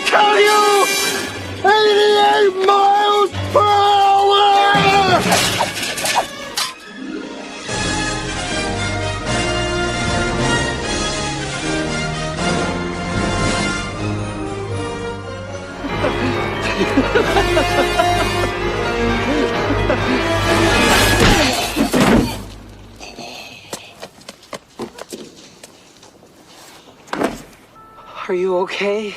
tell you, 88 miles per hour! Are you okay?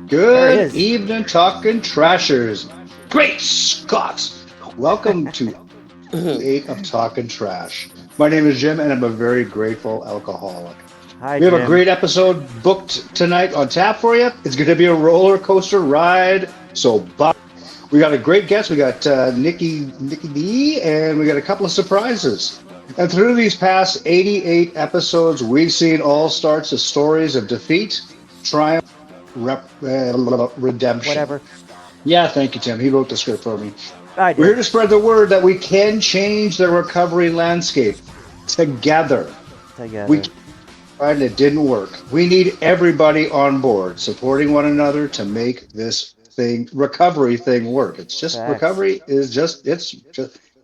Good evening, Talkin Trashers. Great Scots! Welcome to 8 of Talkin Trash. My name is Jim, and I'm a very grateful alcoholic. Hi, We have Jim. a great episode booked tonight on tap for you. It's going to be a roller coaster ride, so we got a great guest. We got Nicky D, and we got a couple of surprises. And through these past 88 episodes, we've seen all sorts of stories of defeat, triumph, redemption. Whatever. Yeah, thank you, Tim. He wrote the script for me. I did. We're here to spread the word that we can change the recovery landscape together. We tried and it didn't work. We need everybody on board, supporting one another to make this recovery thing work. It's just Facts. recovery is just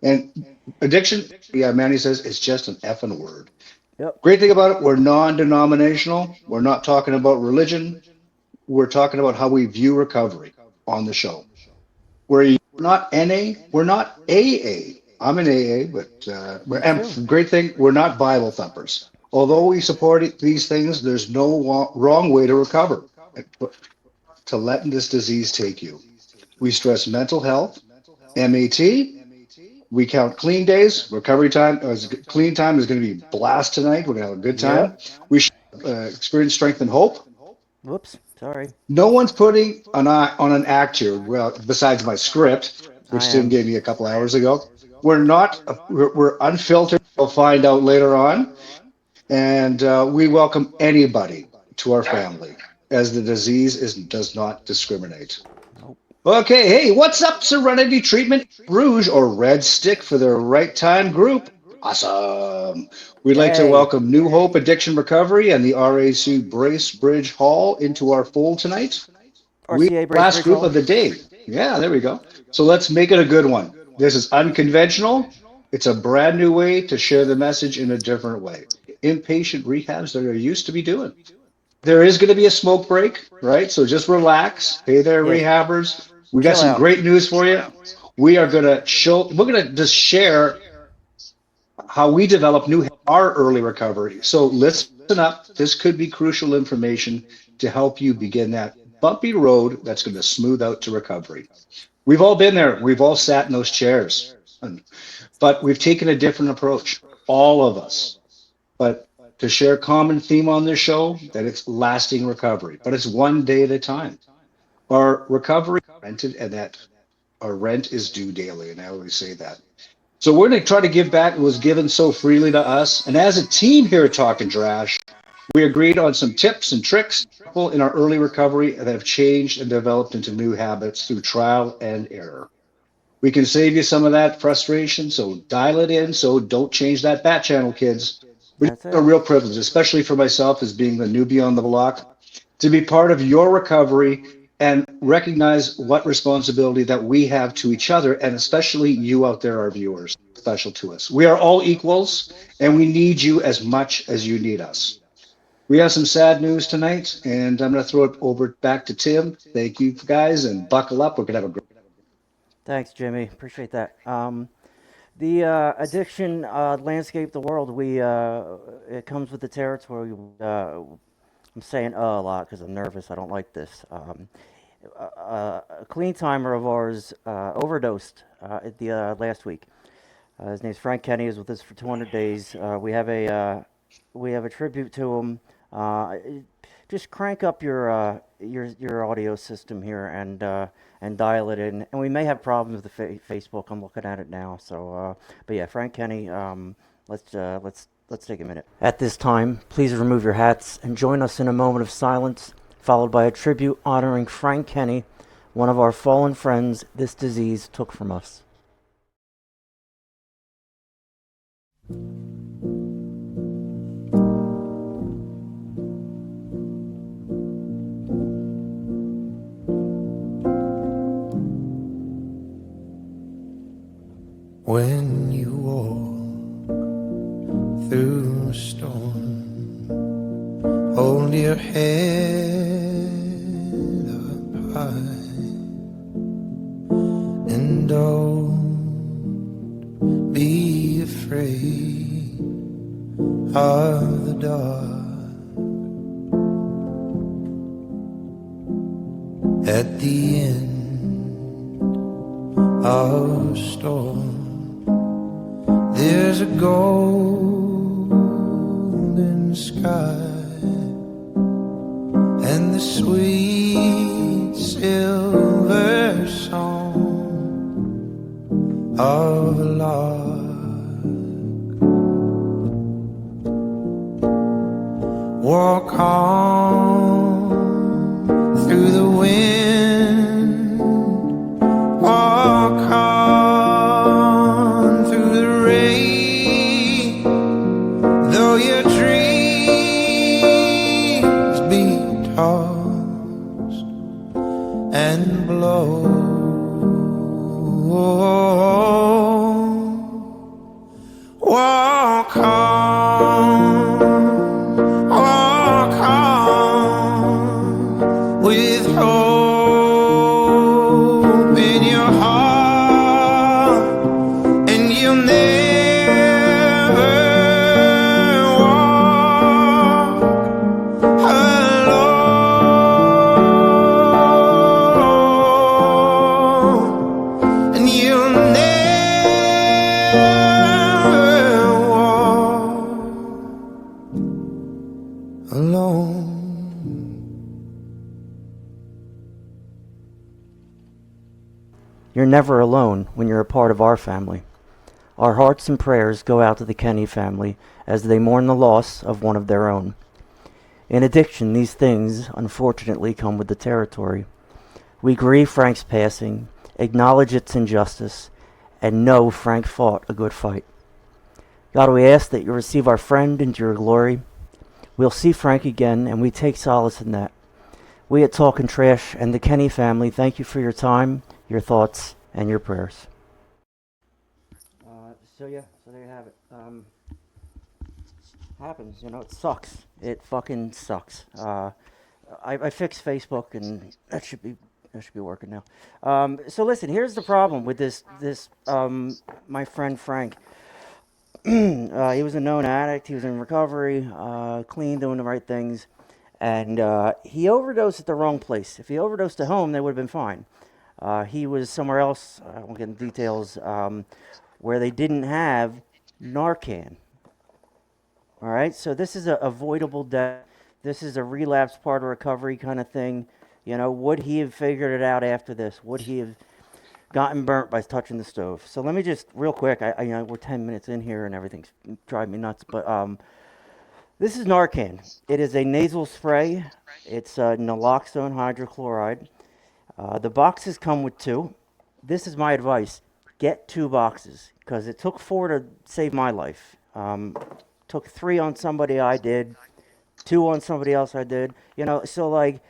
and addiction. Yeah, Manny says it's just an effing word. Yep. Great thing about it, we're non-denominational. We're not talking about religion. We're talking about how we view recovery on the show. We're not NA, we're not AA. I'm an AA, but and great thing, we're not Bible thumpers. Although we support these things, there's no wrong way to recover, to letting this disease take you. We stress mental health, MAT. We count clean days. Recovery time, clean time is going to be blast tonight. We're going to have a good time. Yep. We should experience strength and hope. Whoops, sorry. No one's putting an eye on an act here, well, besides my script, which Tim gave me a couple hours ago. We're unfiltered. We'll find out later on. And we welcome anybody to our family, as the disease does not discriminate. Okay, hey, what's up, Serenity Treatment Rouge or Red Stick for the Right Time Group? Awesome. We'd like to welcome New Hope Addiction Recovery and the RAC Bracebridge Hall into our fold tonight. Last group of the day. Yeah, there we go. So let's make it a good one. This is unconventional. It's a brand new way to share the message in a different way. Inpatient rehabs that are used to be doing. There is going to be a smoke break, right? So just relax. Hey there, rehabbers. We got some great news for you. We're going to just share how we develop our early recovery. So listen up. This could be crucial information to help you begin that bumpy road that's going to smooth out to recovery. We've all been there. We've all sat in those chairs, but we've taken a different approach, all of us. But to share a common theme on this show, that it's lasting recovery, but it's one day at a time. Our recovery rented, and that our rent is due daily, and I always say that. So we're going to try to give back what was given so freely to us. And as a team here at Talkin Trash, we agreed on some tips and tricks in our early recovery that have changed and developed into new habits through trial and error. We can save you some of that frustration, so dial it in. So don't change that bat channel, kids. It's a real privilege, especially for myself as being the newbie on the block, to be part of your recovery and recognize what responsibility that we have to each other, and especially you out there, our viewers, special to us. We are all equals, and we need you as much as you need us. We have some sad news tonight, and I'm going to throw it back to Tim. Thank you, guys, and buckle up. We're going to have a great. Thanks, Jimmy. Appreciate that. The addiction landscape, the world, it comes with the territory. I'm saying a lot because I'm nervous. I don't like this. A clean timer of ours overdosed at the last week. His name's Frank Kenny. He was with us for 200 days. We have a tribute to him. just crank up your audio system here and dial it in. And we may have problems with the Facebook. I'm looking at it now. So, but yeah, Frank Kenny. Let's take a minute. At this time, please remove your hats and join us in a moment of silence, followed by a tribute honoring Frank Kenny, one of our fallen friends this disease took from us. When you walk through a storm, hold your head up high, and don't be afraid of the dark. At the end of a storm, there's a golden sky and the sweet silver song of a lark. Walk on through the wind, walk on through the rain, though your dreams be tossed and blow. Walk on with hope in your heart, and you'll never walk alone, and you'll never walk alone. You're never alone when you're a part of our family. Our hearts and prayers go out to the Kenny family as they mourn the loss of one of their own. In addiction, these things unfortunately come with the territory. We grieve Frank's passing, acknowledge its injustice, and know Frank fought a good fight. God, we ask that you receive our friend into your glory. We'll see Frank again, and we take solace in that. We at Talkin Trash and the Kenny family thank you for your time, your thoughts, and your prayers. So there you have it. Happens, it sucks. It fucking sucks. I fixed Facebook, and that should be working now. So listen, here's the problem with this my friend Frank. He was a known addict. He was in recovery, clean, doing the right things, and he overdosed at the wrong place. If he overdosed at home, they would have been fine. He was somewhere else. I won't get into details. Where they didn't have Narcan. All right, so this is a avoidable death. This is a relapse part of recovery kind of thing. Would he have figured it out after this? Would he have gotten burnt by touching the stove? So let me just real quick. We're 10 minutes in here and everything's driving me nuts. But this is Narcan. It is a nasal spray. It's naloxone hydrochloride. The boxes come with 2. This is my advice. Get 2 boxes, because it took 4 to save my life. Took 3 on somebody I did, 2 on somebody else I did. So like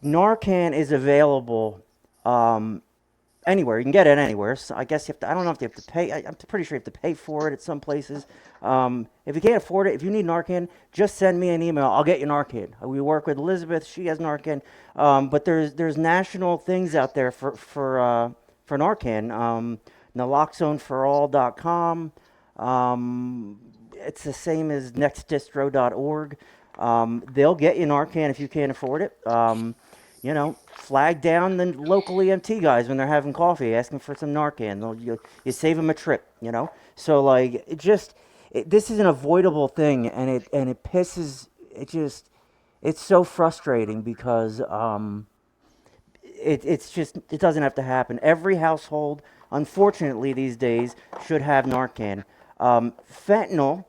Narcan is available anywhere. You can get it anywhere. So I guess I don't know if you have to pay. I'm pretty sure you have to pay for it at some places. If you can't afford it, if you need Narcan, just send me an email. I'll get you Narcan. We work with Elizabeth. She has Narcan. But there's national things out there for Narcan. Naloxoneforall.com. It's the same as nextdistro.org. They'll get you Narcan if you can't afford it. Flag down the local EMT guys when they're having coffee, asking for some Narcan. You save them a trip, So like, this is an avoidable thing, and it pisses. it's so frustrating because it's just it doesn't have to happen. Every household, unfortunately, these days should have Narcan. Fentanyl.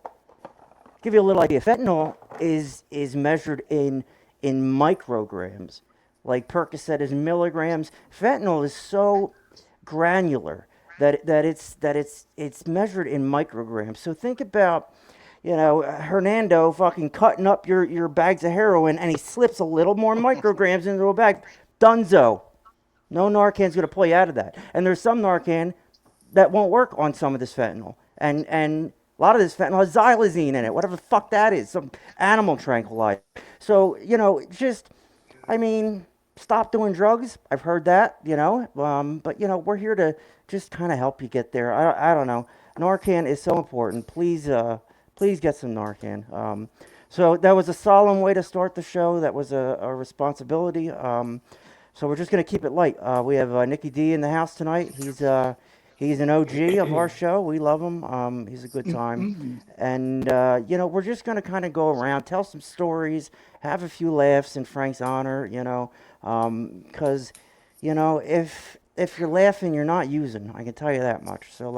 Give you a little idea. Fentanyl is measured in micrograms, like Percocet is milligrams. Fentanyl is so granular that it's measured in micrograms. So think about, Hernando fucking cutting up your bags of heroin, and he slips a little more micrograms into a bag. Dunzo. No Narcan's going to pull you out of that. And there's some Narcan that won't work on some of this fentanyl. And a lot of this fentanyl has xylazine in it, whatever the fuck that is, some animal tranquilizer. So, I mean, stop doing drugs. I've heard that, but, we're here to just kind of help you get there. I don't know. Narcan is so important. Please get some Narcan. So that was a solemn way to start the show. That was a responsibility. So we're just going to keep it light. We have Nicky D in the house tonight. He's an OG of our show. We love him. He's a good time. And, we're just going to kind of go around, tell some stories, have a few laughs in Frank's honor, because, if you're laughing, you're not using. I can tell you that much. So,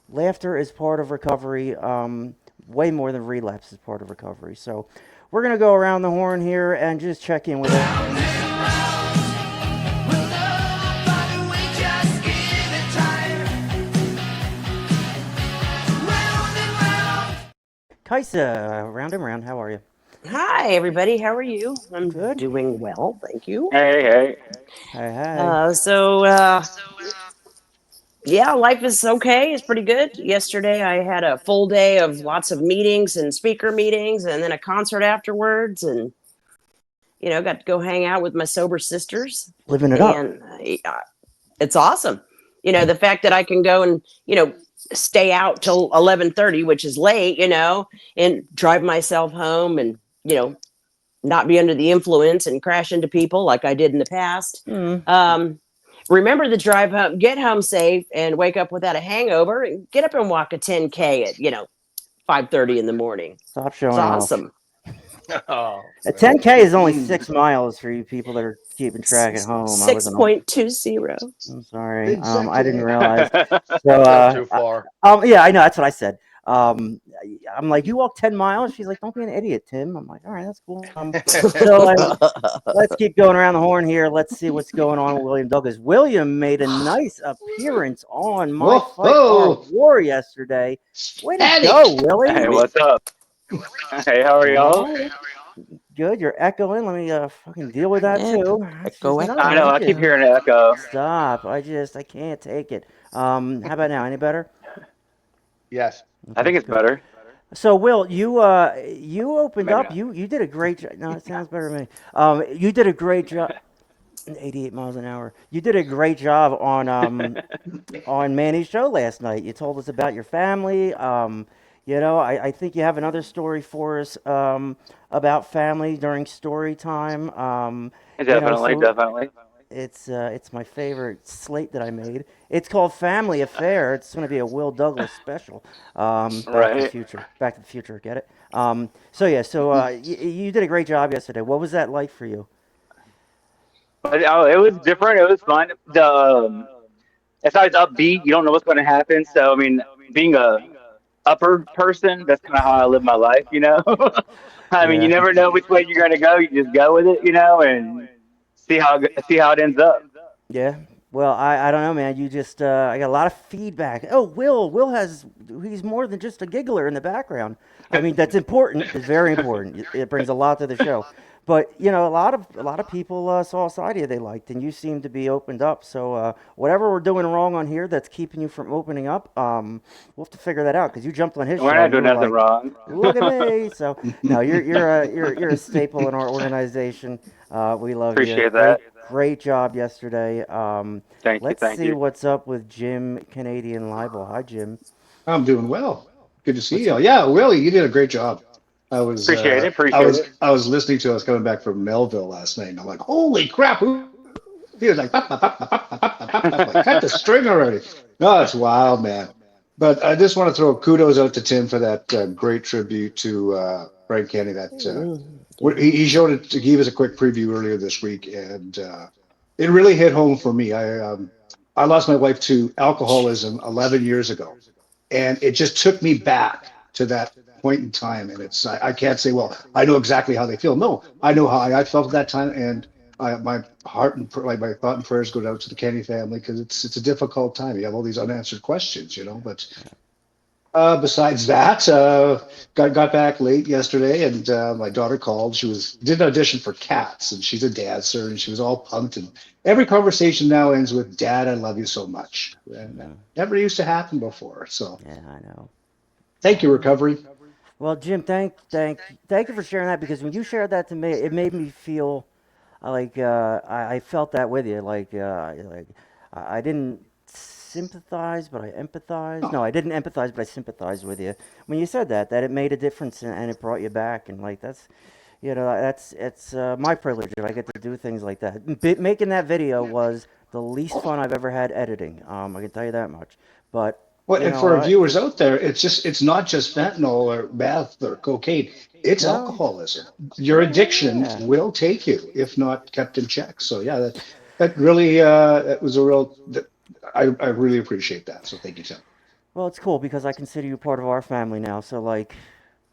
laughter is part of recovery. Way more than relapse is part of recovery. So we're going to go around the horn here and just check in with it. Kaisa, round and round, how are you? Hi, everybody. How are you? I'm Good. doing well, thank you. Hey. Hey. Yeah, life is okay. It's pretty good. Yesterday, I had a full day of lots of meetings and speaker meetings, and then a concert afterwards, and got to go hang out with my sober sisters, Living it up. and it's awesome. The fact that I can go and stay out till 11:30, which is late, and drive myself home, and not be under the influence and crash into people like I did in the past. Remember the drive home, get home safe, and wake up without a hangover, and get up and walk a 10K at 5:30 in the morning. Stop It's showing off. awesome. Oh, A 10K is only 6 miles for you people that are keeping track at home. 6.20. I'm sorry. Exactly. I didn't realize. So, not too far. yeah, I know. That's what I said. I'm like, you walk 10 miles? She's like, don't be an idiot, Tim. I'm like, all right, that's cool. So let's keep going around the horn here. Let's see what's going on with William Douglas. William made a nice appearance on My Fight Our War yesterday. Way to go, Willie. Hey, what's up? Hey, how are y'all? Good. You're echoing. Let me fucking deal with that too. Echo. I know. I keep hearing an echo. Stop. I can't take it. How about now? Any better? Yes. I think it's better. So, Will, you opened Maybe up. not. You did a great job. No, it sounds better to me. You did a great job. 88 miles an hour. You did a great job on Manny's show last night. You told us about your family. I think you have another story for us about family during story time. Definitely. It's my favorite slate that I made. It's called Family Affair. It's going to be a Will Douglas special. Back to the Future. Back to the Future. Get it? You did a great job yesterday. What was that like for you? It was different. It was fun. It's always upbeat. You don't know what's going to happen. So, I mean, being a upper person, that's kind of how I live my life, I mean, you never know which way you're going to go. You just go with it, and see how it ends up. Yeah. Well, I don't know, man. You just I got a lot of feedback. Oh, he's more than just a giggler in the background. I mean, that's important. It's very important. It brings a lot to the show. But a lot of people saw a side of you they liked, and you seem to be opened up. So whatever we're doing wrong on here that's keeping you from opening up, we'll have to figure that out because you jumped on his show. We're not doing nothing wrong. Look at me. So no, you're a staple in our organization. We love you. Appreciate that. Great job yesterday. Thank you. Let's see what's up with Jim Canadian Libel. Hi, Jim. I'm doing well. Good to see you. Yeah, Willie, you did a great job. I was Appreciate it. I was listening to. I was coming back from Melville last night, and I'm like, holy crap! He was like, cut the string already. No, it's wild, man. But I just want to throw kudos out to Tim for that great tribute to Frank Kenny. That he showed it. He gave us a quick preview earlier this week, and it really hit home for me. I lost my wife to alcoholism 11 years ago, and it just took me back to that point in time. And I can't say, well, I know exactly how they feel. No, I know how I felt at that time, and my heart and like my thought and prayers go out to the Kenny family because it's a difficult time. You have all these unanswered questions, But besides that, got back late yesterday, and my daughter called. She did an audition for Cats, and she's a dancer, and she was all pumped. And every conversation now ends with "Dad, I love you so much," and that never used to happen before. So Yeah, I know. thank you, recovery. Well, Jim, thank you for sharing that because when you shared that to me, it made me feel like I felt that with you. Like I didn't sympathize, but I empathized. No, I didn't empathize, but I sympathized with you when you said that it made a difference and it brought you back. And like that's it's my privilege if I get to do things like that. Making that video was the least fun I've ever had editing. I can tell you that much. But Well, you and know for our what? viewers out there, it's not just fentanyl or meth or cocaine. It's No. alcoholism. Your addiction Yeah. will take you if not kept in check. So yeah, that really that was a real. I really appreciate that. So thank you, Tim. Well, it's cool because I consider you part of our family now. So like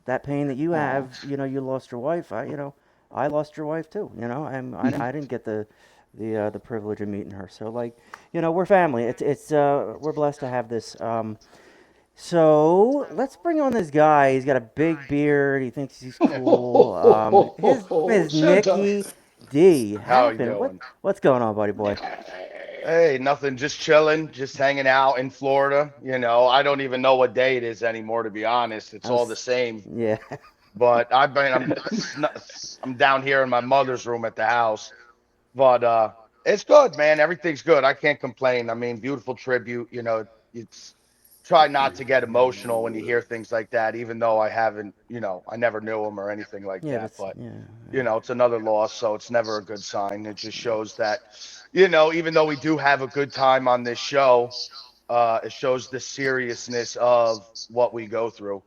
that pain that you Aw. have, you lost your wife. I lost your wife too. And I didn't get the privilege of meeting her. So like, we're family. It's we're blessed to have this. So let's bring on this guy. He's got a big beard. He thinks he's cool. His name is Shut up. Nicky D. How you Happen. doing? What's going on, buddy boy? Hey, nothing. Just chilling, just hanging out in Florida. I don't even know what day it is anymore, to be honest. It's I'm all the s- same. yeah. But I'm down here in my mother's room at the house. But it's good, man. Everything's good. I can't complain. I mean, beautiful tribute. It's try not to get emotional when you hear things like that, even though I haven't, I never knew him or anything like Yeah, that. but But yeah. it's another loss, so it's never a good sign. It just shows that, even though we do have a good time on this show, it shows the seriousness of what we go through,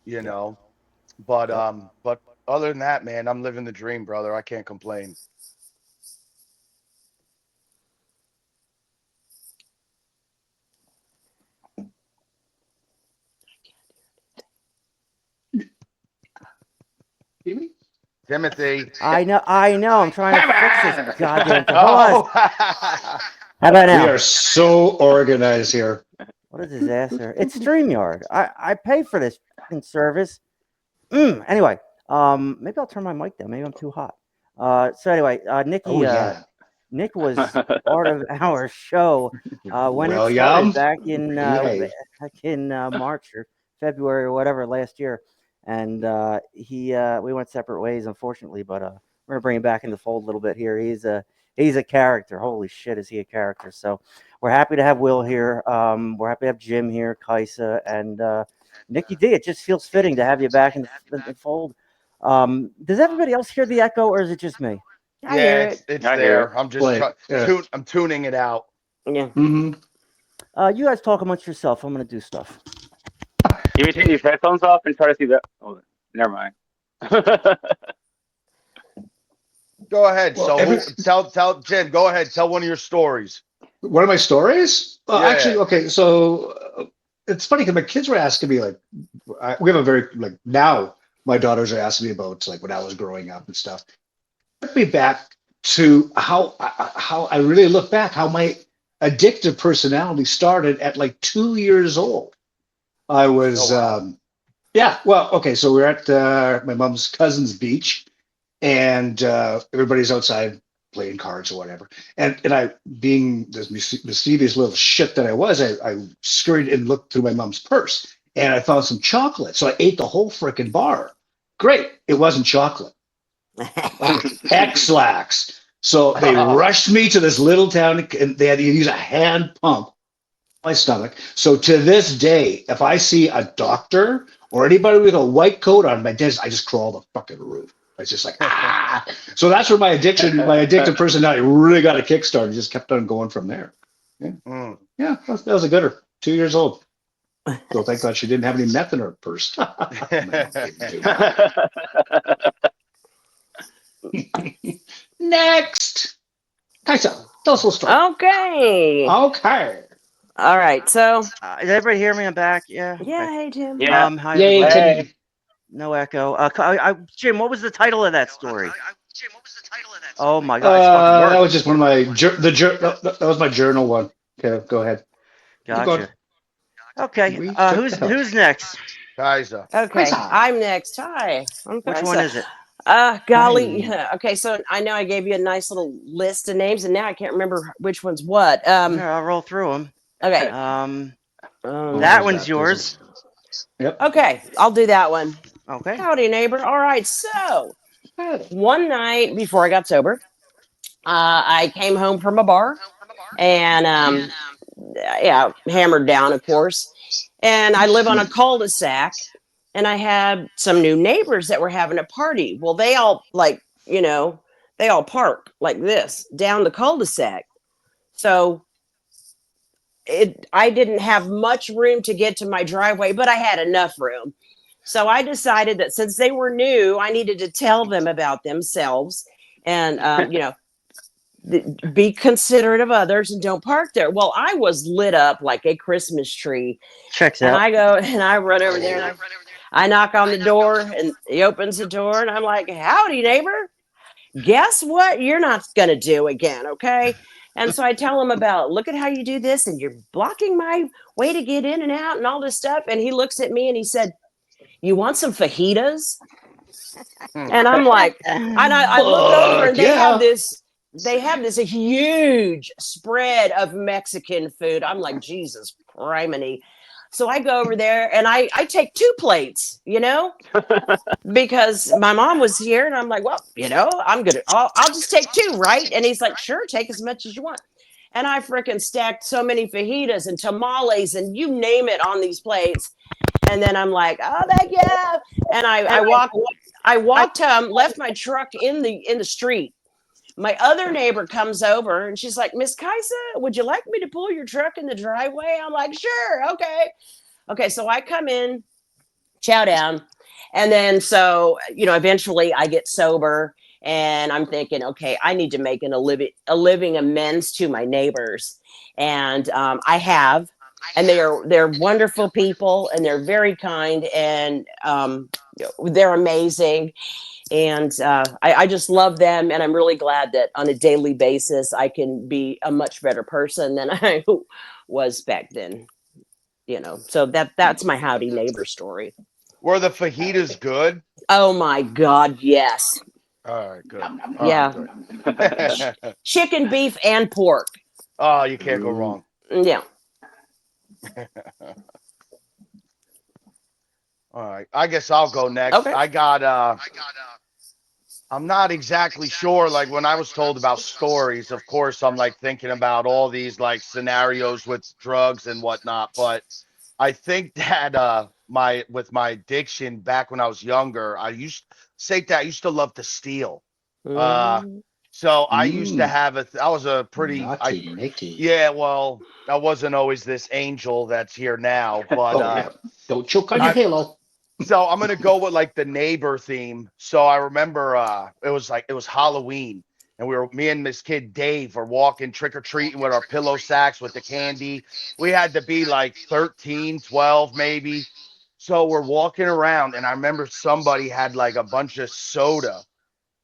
you Yep. know. But Yep. but other than that, man, I'm living the dream, brother. I can't complain. Jimmy? Timothy. I know. I'm trying to fix this goddamn thing. Hold on. Oh, How about We now? are so organized here. What a disaster. It's StreamYard. I pay for this fucking service. Anyway, maybe I'll turn my mic down. Maybe I'm too hot. So anyway, Oh yeah. Nick was part of our show when it started William. Behave. back in March or February or whatever last year, and we went separate ways, unfortunately. But we're gonna bring him back into the fold a little bit here. He's a character. Holy shit, is he a character? So we're happy to have Will here. We're happy to have Jim here, Kaisa, and Nicky D. It just feels fitting to have you back in the fold. Does everybody else hear the echo, or is it just me? I yeah, hear it's it. it's I hear there. I'm just Play. Yeah. I'm tuning it out. Yeah. Mm-hmm. You guys talk amongst yourself. I'm gonna do stuff. You may take these headphones off and try to see that. Oh, never mind. Go ahead. Well, So tell Jim, go ahead, tell one of your stories. one of my stories? Well, actually, Yeah. okay. So it's funny because my kids were asking me like, we have a very like now my daughters are asking me about like when I was growing up and stuff. Took me back to how I really look back how my addictive personality started at like 2 years old. I Oh was wow. yeah, well, okay, so we're at my mom's cousin's beach, and everybody's outside playing cards or whatever. And I, being this mischievous little shit that I was, I scurried and looked through my mom's purse, and I found some chocolate. So I ate the whole freaking bar. Great, it wasn't chocolate. X-lax. So they rushed me to this little town, and they had to use a hand pump my stomach. So to this day, if I see a doctor or anybody with a white coat on my desk, I just crawl the fucking roof. It's just like ah. So that's where my addictive personality really got a kickstart. It just kept on going from there. Yeah, Mm. yeah, that was a gooder. 2 years old. So thank God she didn't have any meth in her purse. Next. Kaisa, tell us a story. Okay. Okay. All right. So, Did everybody hear me? I'm back. Yeah. yeah. Okay. Hey, Tim. Yeah. Hi Yay, everybody. Hey. Tim. No echo. Jim, what was the title of that story? Oh my God, it's fucking That work. was just one of my that was my journal one. Okay, go ahead. You go. Gotcha. Okay. We took the help. Who's next? Kaiser. Okay. Kaisa. I'm next. Hi. I'm Which one Kaisa. is it? Golly. Hi. Okay. So I know I gave you a nice little list of names, and now I can't remember which one's what. Here, I'll roll through them. Okay. Oh, That Um, there's one's that. There's yours. a. Yep. okay. I'll do that one. Okay. Howdy, neighbor. All right. So Hey. one night before I got sober, I came home from a bar and yeah, hammered down, of course. And I live on a cul-de-sac, and I had some new neighbors that were having a party. Well, they all they all park like this down the cul-de-sac. So I didn't have much room to get to my driveway, but I had enough room. So I decided that since they were new, I needed to tell them about themselves and be considerate of others and don't park there. Well, I was lit up like a Christmas tree. Checks And out. I go and I run over there and I knock on the door and he opens the door and I'm like, howdy, neighbor. Guess what you're not going to do again, okay? And so I tell him about, look at how you do this and you're blocking my way to get in and out and all this stuff. And he looks at me and he said, you want some fajitas? And I'm like, and I look over Fuck and yeah. they have this huge spread of Mexican food. I'm like, Jesus criminy. So I go over there and I take two plates, because my mom was here and I'm like, well, I'll just take two, right? And he's like, sure, take as much as you want. And I freaking stacked so many fajitas and tamales and you name it on these plates. And then I'm like, oh, thank you. And I walked home, left my truck in the street. My other neighbor comes over and she's like, Miss Kaisa, would you like me to pull your truck in the driveway? I'm like, sure, okay. Okay, so I come in, chow down, and then so eventually I get sober and I'm thinking, okay, I need to make a living amends to my neighbors. And I have, and they're wonderful people and they're very kind and they're amazing and I just love them and I'm really glad that on a daily basis I can be a much better person than I was back then. So that's my howdy neighbor story. Were the fajitas good? Oh my God, yes. All right, good. All right, Yeah. good. Chicken, beef, and pork. Oh, you can't go Ooh. wrong. Yeah. All right. I guess I'll go next. Okay. I'm not exactly sure. Like when I was told about stories, of course, I'm like thinking about all these like scenarios with drugs and whatnot. But I think that my addiction back when I was younger, I used to love to steal. Uh Mm. so I used to Mm, have I was a pretty naughty Nicky. yeah, well, I wasn't always this angel that's here now, but Oh yeah. Don't choke on your I halo. so I'm gonna go with like the neighbor theme. So I remember it was Halloween and me and this kid Dave were walking trick or treating with our pillow sacks with the candy. We had to be like 13, 12 maybe. So we're walking around and I remember somebody had like a bunch of soda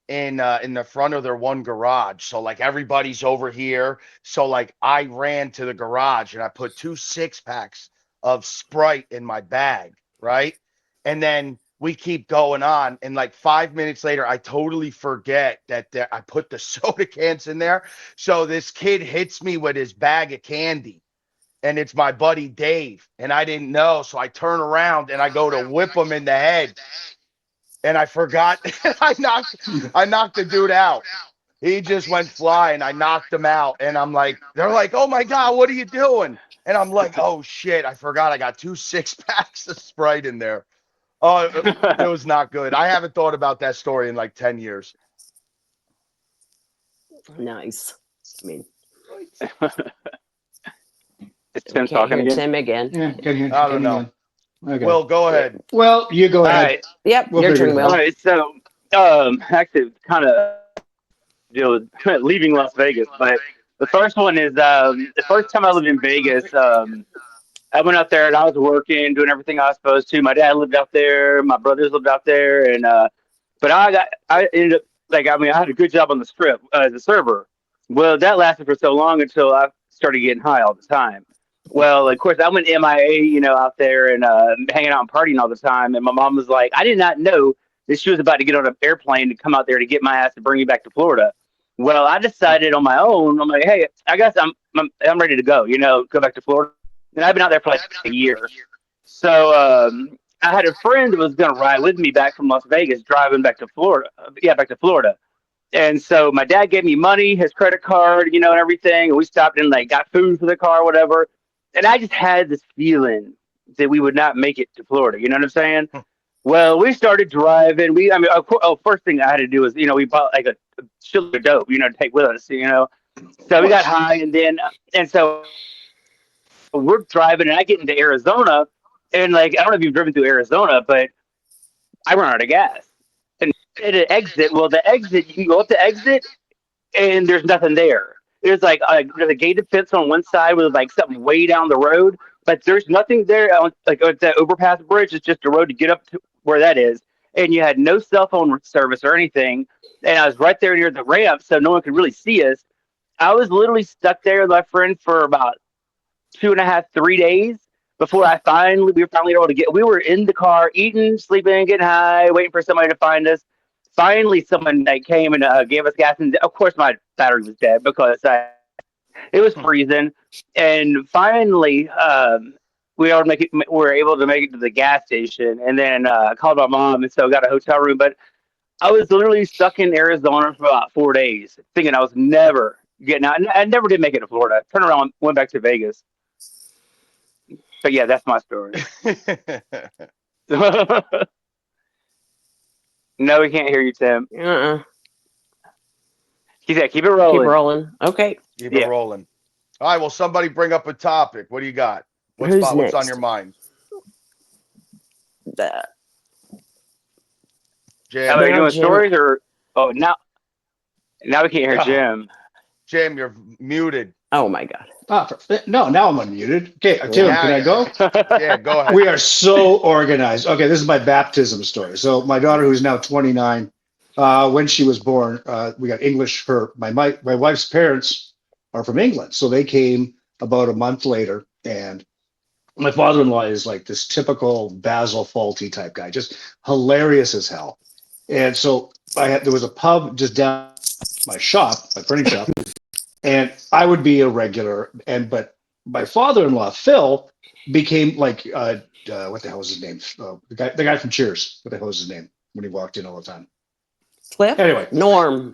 in the front of their one garage. So like everybody's over here. So like I ran to the garage and I put 2 6 packs of Sprite in my bag, right? And then we keep going on. And like 5 minutes later, I totally forget that I put the soda cans in there. So this kid hits me with his bag of candy. And it's my buddy Dave. And I didn't know. So I turn around and I go to whip him in the head and I forgot. I knocked the dude out. He just went flying. I knocked him out, and they're like, "Oh my God, what are you doing?" And I'm like, "Oh shit, I forgot. I got 2 6 packs of Sprite in there." Oh, it was not good. I haven't thought about that story in like 10 years. Nice. I mean, Is We Tim can't talking hear again? Tim again. Yeah, can hear. I don't know. Okay. Will, go ahead. Well, you go All ahead. right. Yep, We'll your figure turn, it All out. Will. right. So, actually, kind of leaving Las Vegas, but the first one is the first time I lived in Vegas. I went out there and I was working, doing everything I was supposed to. My dad lived out there, my brothers lived out there, and but I ended up I had a good job on the strip as a server. Well, that lasted for so long until I started getting high all the time. Well, of course, I went MIA, out there and hanging out and partying all the time. And my mom was like, I did not know that she was about to get on an airplane to come out there to get my ass to bring me back to Florida. Well, I decided on my own. I'm like, hey, I guess I'm ready to go. Go back to Florida. And I've been out there for like a year. So I had a friend that was going to ride with me back from Las Vegas, driving back to Florida. Yeah, back to Florida. And so my dad gave me money, his credit card, and everything. And we stopped and got food for the car, whatever. And I just had this feeling that we would not make it to Florida. You know what I'm saying? Well, we started driving. Of course, first thing I had to do was, we bought like a shitload of dope, to take with us. So we got high, and so we're driving, and I get into Arizona, and I don't know if you've driven through Arizona, but I run out of gas. And at an exit, well, the exit, you can go up the exit, and there's nothing there. There's a gated fence on one side with something way down the road, but there's nothing there. It's that overpass bridge. It's just a road to get up to where that is, and you had no cell phone service or anything. And I was right there near the ramp, so no one could really see us. I was literally stuck there with my friend for about 2.5, 3 days before we were finally able to get. We were in the car, eating, sleeping, getting high, waiting for somebody to find us. Finally, someone came and gave us gas, and of course, my battery was dead because it was freezing. And finally, we were able to make it to the gas station, and then I called my mom, and so got a hotel room. But I was literally stuck in Arizona for about 4 days, thinking I was never getting out. I never did make it to Florida. Turned around, went back to Vegas. But yeah, that's my story. No, we can't hear you, Tim. He said, keep it rolling. Keep rolling. Okay. Keep it rolling. All right. Well, somebody bring up a topic. What do you got? Who's What's next? on your mind? Jim. Are you doing Jim. stories or? Oh, now we can't hear Jim. Jim, you're muted. Oh my God. No, now I'm unmuted. Okay, Tim, can I go? Yeah, go ahead. We are so organized. Okay, this is my baptism story. So my daughter, who's now 29, when she was born, we got English. My wife's parents are from England, so they came about a month later. And my father-in-law is like this typical Basil Fawlty type guy, just hilarious as hell. And so there was a pub just down my printing shop. And I would be a regular, but my father-in-law Phil became like what the hell was his name? The guy from Cheers. What the hell was his name when he walked in all the time? Cliff. Anyway, Norm.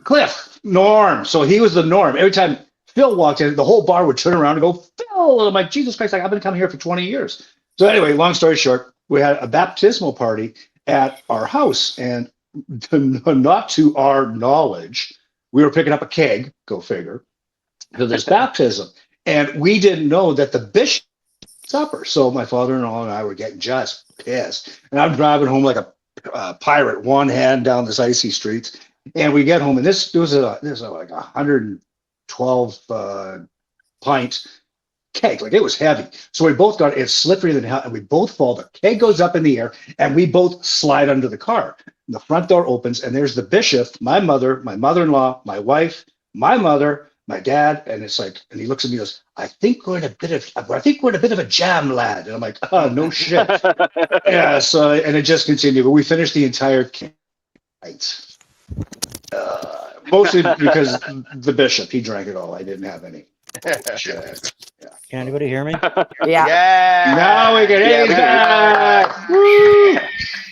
So he was the norm. Every time Phil walked in, the whole bar would turn around and go, Phil. And I'm like, Jesus Christ! I've been coming here for 20 years. So anyway, long story short, we had a baptismal party at our house, and not to our knowledge, we were picking up a keg. Go figure. To this baptism, and we didn't know that the bishop supper. So my father-in-law and I were getting just pissed, and I'm driving home like a pirate, one hand down this icy streets, and we get home, and this was like 112 pint keg, like it was heavy. So we both got it's slippery than hell, and we both fall. The keg goes up in the air, and we both slide under the car. And the front door opens, and there's the bishop, my mother, my mother-in-law, my wife, my mother, my dad, and it's like, and he looks at me and goes, I think we're in a bit of a jam, lad. And I'm like, oh, no shit. Yeah, so, and it just continued, but we finished the entire night. Mostly because the bishop, he drank it all. I didn't have any. Shit. Yeah. Can anybody hear me? Yeah. Now we can hear you back. Woo!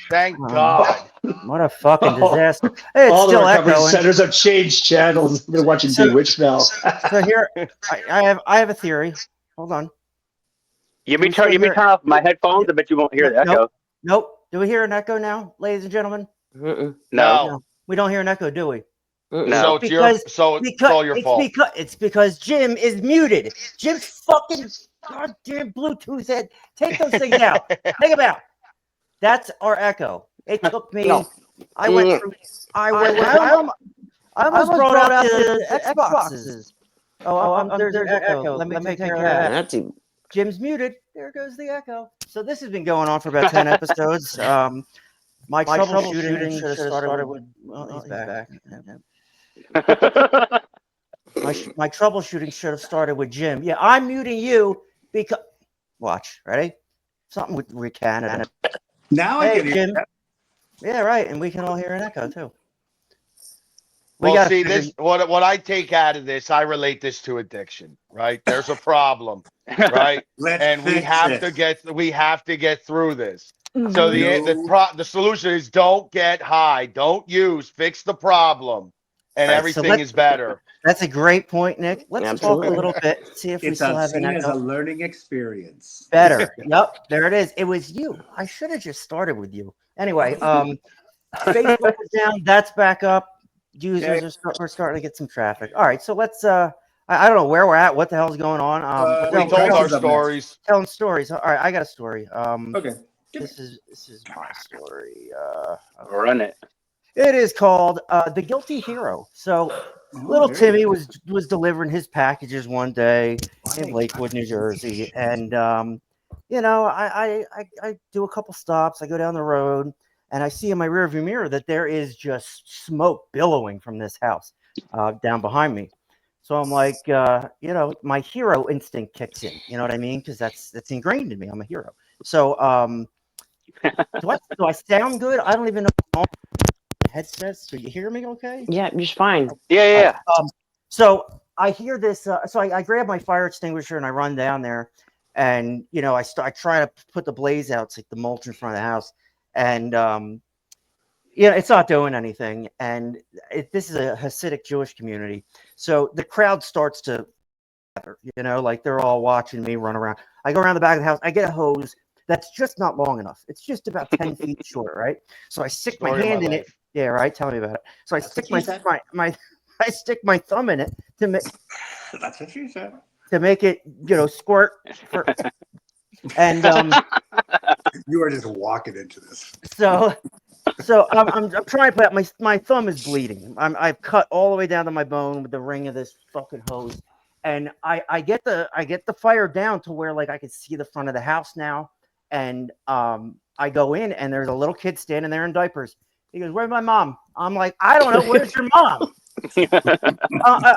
Thank God. What a fucking disaster. Hey, it's All the still recovery echoing. centers have changed channels. They're watching Bewitched now. So here, I have a theory. Hold on. You may turn off my headphones. I bet you won't hear the echo. Nope. Do we hear an echo now, ladies and gentlemen? No. We don't hear an echo, do we? So it's all your fault. It's because Jim is muted. Jim's fucking goddamn Bluetooth head. Take those things out. Take them out. That's our echo. It took me. No. I went through. I almost brought out the Xboxes. There's an echo. Let me take care of that. That's Jim's muted. There goes the echo. So this has been going on for about 10 episodes. My troubleshooting should have started with. Well, he's back. My troubleshooting should have started with Jim. Yeah, I'm muting you because. Watch, ready? Something with Canada. Now I can hear Jim. that. Yeah, right, and we can all hear an echo too. Well, see, this what I take out of this, I relate this to addiction, right? There's a problem, right? And we have to get through this. So the solution is don't get high, don't use, fix the problem, and everything is better. That's a great point, Nick. Let's talk a little bit, see if we still have an echo. It's as a learning experience. Better. Yep, there it is. It was you. I should have just started with you. Anyway, Facebook is down. That's back up. Users we're starting to get some traffic. All right, so let's. I don't know where we're at. What the hell's going on? We told our stories. Telling stories. All right, I got a story. Okay. This is my story. Run it. It is called The Guilty Hero. So little Timmy was delivering his packages one day in Lakewood, New Jersey, and I do a couple stops. I go down the road, and I see in my rearview mirror that there is just smoke billowing from this house down behind me. So I'm like, my hero instinct kicks in. You know what I mean? Because that's ingrained in me. I'm a hero. So do I sound good? I don't even know. Headsets. So you hear me okay? Yeah, you're fine. Yeah. So I hear this. So I grab my fire extinguisher and I run down there, and I try to put the blaze out. It's like the mulch in front of the house, and it's not doing anything. And this is a Hasidic Jewish community, so the crowd starts to, like they're all watching me run around. I go around the back of the house. I get a hose that's just not long enough. It's just about 10 feet short, right? So I stick my hand in it. Yeah, right. Tell me about it. So I stick I stick my thumb in it to make. That's what she said. To make it, squirt. And you are just walking into this. So I'm trying to put out my thumb is bleeding. I've cut all the way down to my bone with the ring of this fucking hose, and I get the fire down to where like I can see the front of the house now, and I go in and there's a little kid standing there in diapers. He goes, "Where's my mom?" I'm like, "I don't know. Where's your mom?"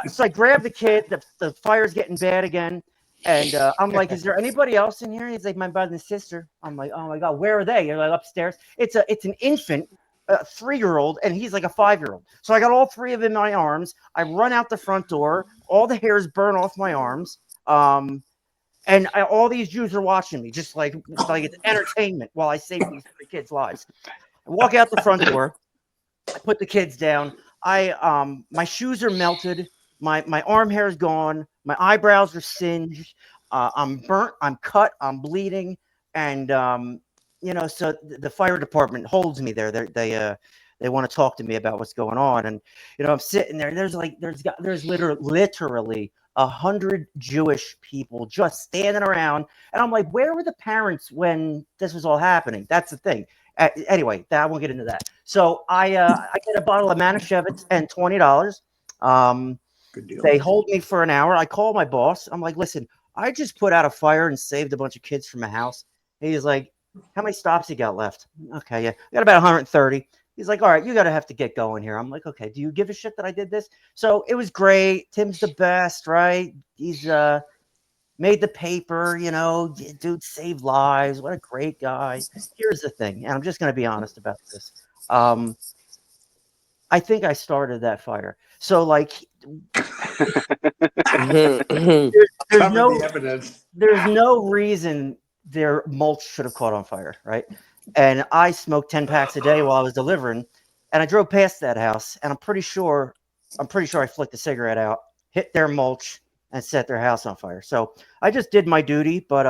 So I grab the kid. The fire's getting bad again. And I'm like, "Is there anybody else in here?" He's like, "My brother and sister." I'm like, "Oh my God, where are they?" You're like, "Upstairs." It's an infant, 3-year-old, and he's like a 5-year-old. So I got all three of them in my arms. I run out the front door. All the hairs burn off my arms. And all these Jews are watching me, just like it's entertainment while I save these 3 kids' lives. I walk out the front door. I put the kids down. My shoes are melted. My arm hair is gone. My eyebrows are singed. I'm burnt. I'm cut. I'm bleeding. And so the fire department holds me there. They want to talk to me about what's going on. And I'm sitting there. There's literally 100 Jewish people just standing around. And I'm like, where were the parents when this was all happening? That's the thing. Anyway, I won't get into that. So I get a bottle of Manischewitz and $20. Good deal. They hold me for an hour. I call my boss. I'm like, "Listen, I just put out a fire and saved a bunch of kids from a house." He's like, "How many stops you got left?" "Okay, yeah, I got about 130. He's like, "All right, you got to have to get going here." I'm like, "Okay, do you give a shit that I did this?" So it was great. Tim's the best, right? He's made the paper, dude saved lives. What a great guy. Here's the thing, and I'm just going to be honest about this. I think I started that fire. So like, there's no reason their mulch should have caught on fire, right? And I smoked 10 packs a day while I was delivering, and I drove past that house, and I'm pretty sure I flicked a cigarette out, hit their mulch, and set their house on fire. So I just did my duty, but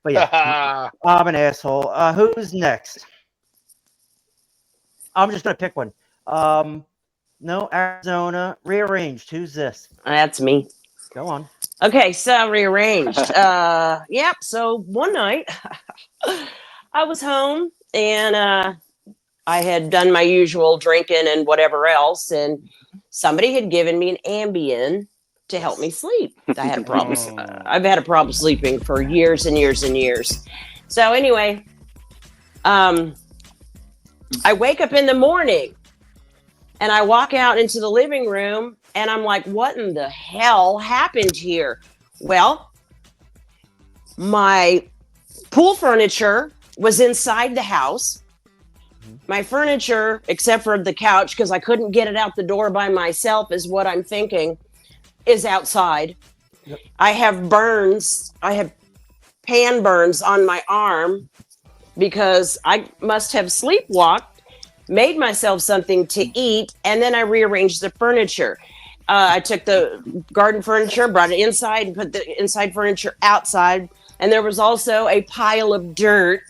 yeah, I'm an asshole. Who's next? I'm just gonna pick one. No, Arizona rearranged. Who's this? That's me. Go on. Okay, so rearranged. Yep. So one night I was home and I had done my usual drinking and whatever else, and somebody had given me an Ambien to help me sleep. I had a problem. I've had a problem sleeping for years and years and years. So anyway, I wake up in the morning and I walk out into the living room and I'm like, what in the hell happened here? Well, my pool furniture was inside the house. My furniture, except for the couch, because I couldn't get it out the door by myself, is what I'm thinking, is outside. Yep. I have burns. I have pan burns on my arm because I must have sleepwalked, made myself something to eat, and then I rearranged the furniture. I took the garden furniture, brought it inside, and put the inside furniture outside. And there was also a pile of dirt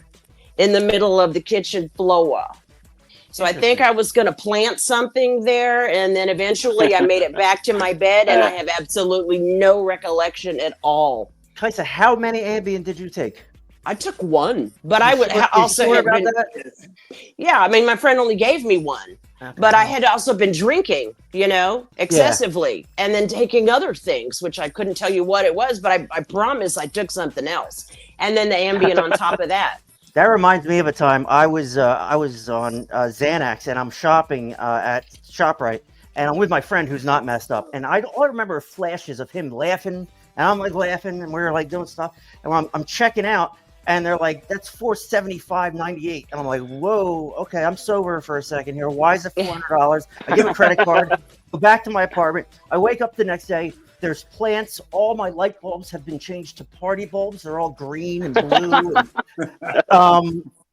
in the middle of the kitchen floor. So I think I was going to plant something there. And then eventually I made it back to my bed, and I have absolutely no recollection at all. Kaisa, how many Ambien did you take? I took one, but I would also sure have about been. that? Yeah, I mean, my friend only gave me one, Okay. but I had also been drinking, excessively, and then taking other things, which I couldn't tell you what it was, but I promise I took something else, and then the Ambien on top of that. That reminds me of a time I was on Xanax, and I'm shopping at ShopRite, and I'm with my friend who's not messed up, and I remember flashes of him laughing, and I'm like laughing, and we're like doing stuff, and I'm checking out. And they're like, that's $475.98. And I'm like, whoa, okay, I'm sober for a second here. Why is it $400? I give a credit card, go back to my apartment. I wake up the next day. There's plants. All my light bulbs have been changed to party bulbs. They're all green and blue.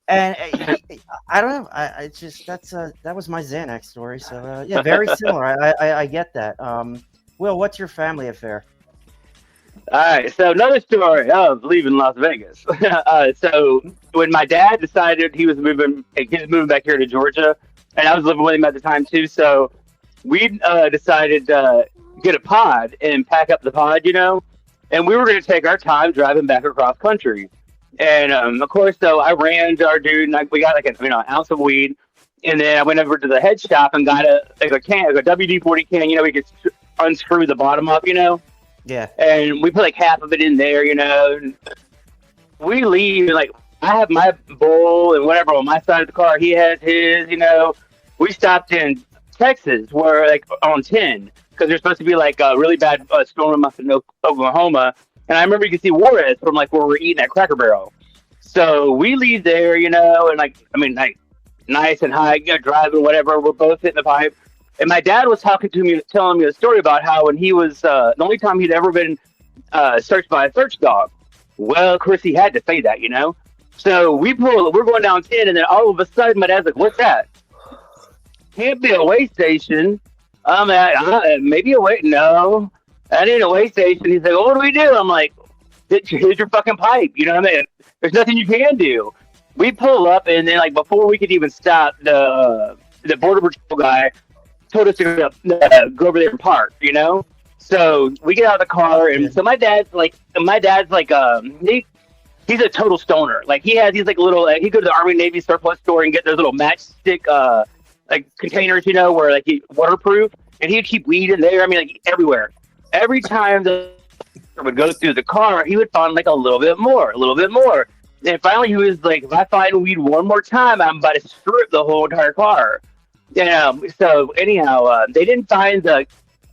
And I don't know. I just that was my Xanax story. So yeah, very similar. I get that. Will, what's your family affair? All right, so another story of leaving Las Vegas. So when my dad decided he was moving back here to Georgia, and I was living with him at the time too. So we decided to get a pod and pack up the pod, and we were going to take our time driving back across country. And of course, so I ran to our dude, and we got like an ounce of weed, and then I went over to the head shop and got a can, like a WD-40 can. We could unscrew the bottom up. Yeah. And we put like half of it in there, and we leave, and like I have my bowl and whatever on my side of the car, he has his, We stopped in Texas, where like on 10, because there's supposed to be like a really bad storm up in Oklahoma, and I remember you could see Juarez from like where we're eating at Cracker Barrel. So we leave there, and like nice and high, driving whatever. We're both hitting the pipe. And my dad was talking to me, telling me a story about how when he was the only time he'd ever been searched by a search dog. Well, of course, he had to say that, So we're going down 10, and then all of a sudden, my dad's like, "What's that?" Can't be a way station. I'm at maybe a way. No, that ain't a way station. He's like, "Well, what do we do?" I'm like, "Here's your fucking pipe." You know what I mean? There's nothing you can do. We pull up, and then like before we could even stop, the border patrol guy told us to go over there and park, So we get out of the car, and so my dad's like he's a total stoner. Like he's like little, he go to the Army Navy surplus store and get those little matchstick like containers, where like he waterproof, and he'd keep weed in there. I mean, like everywhere. Every time the would go through the car, he would find like a little bit more. And finally, he was like, "If I find weed one more time, I'm about to strip the whole entire car." So anyhow, they didn't find the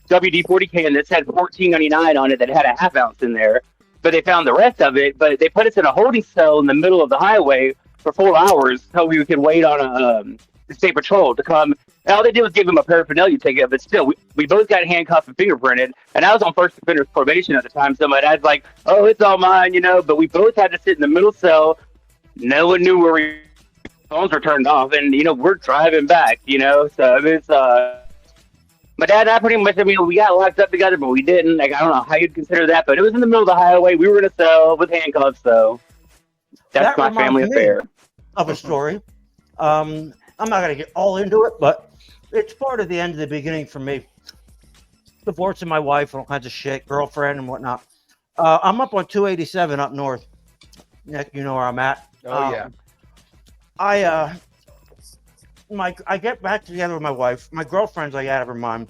WD-40 can that said $14.99 on it that had a half ounce in there, but they found the rest of it. But they put us in a holding cell in the middle of the highway for 4 hours so we could wait on the state patrol to come. And all they did was give him a paraphernalia ticket, but still, we both got handcuffed and fingerprinted. And I was on first offender's probation at the time, so my dad's like, "Oh, it's all mine," But we both had to sit in the middle cell. No one knew where we. Phones were turned off, and we're driving back. So it's my dad and I pretty much. We got locked up together, but we didn't. Like I don't know how you'd consider that, but it was in the middle of the highway. We were in a cell with handcuffs, so that's my family affair. Of a story. I'm not gonna get all into it, but it's part of the end of the beginning for me. Divorcing my wife, all kinds of shit, girlfriend and whatnot. I'm up on 287 up north. Nick, you know where I'm at. Oh yeah. I I get back together with my wife. My girlfriend's like out of her mind.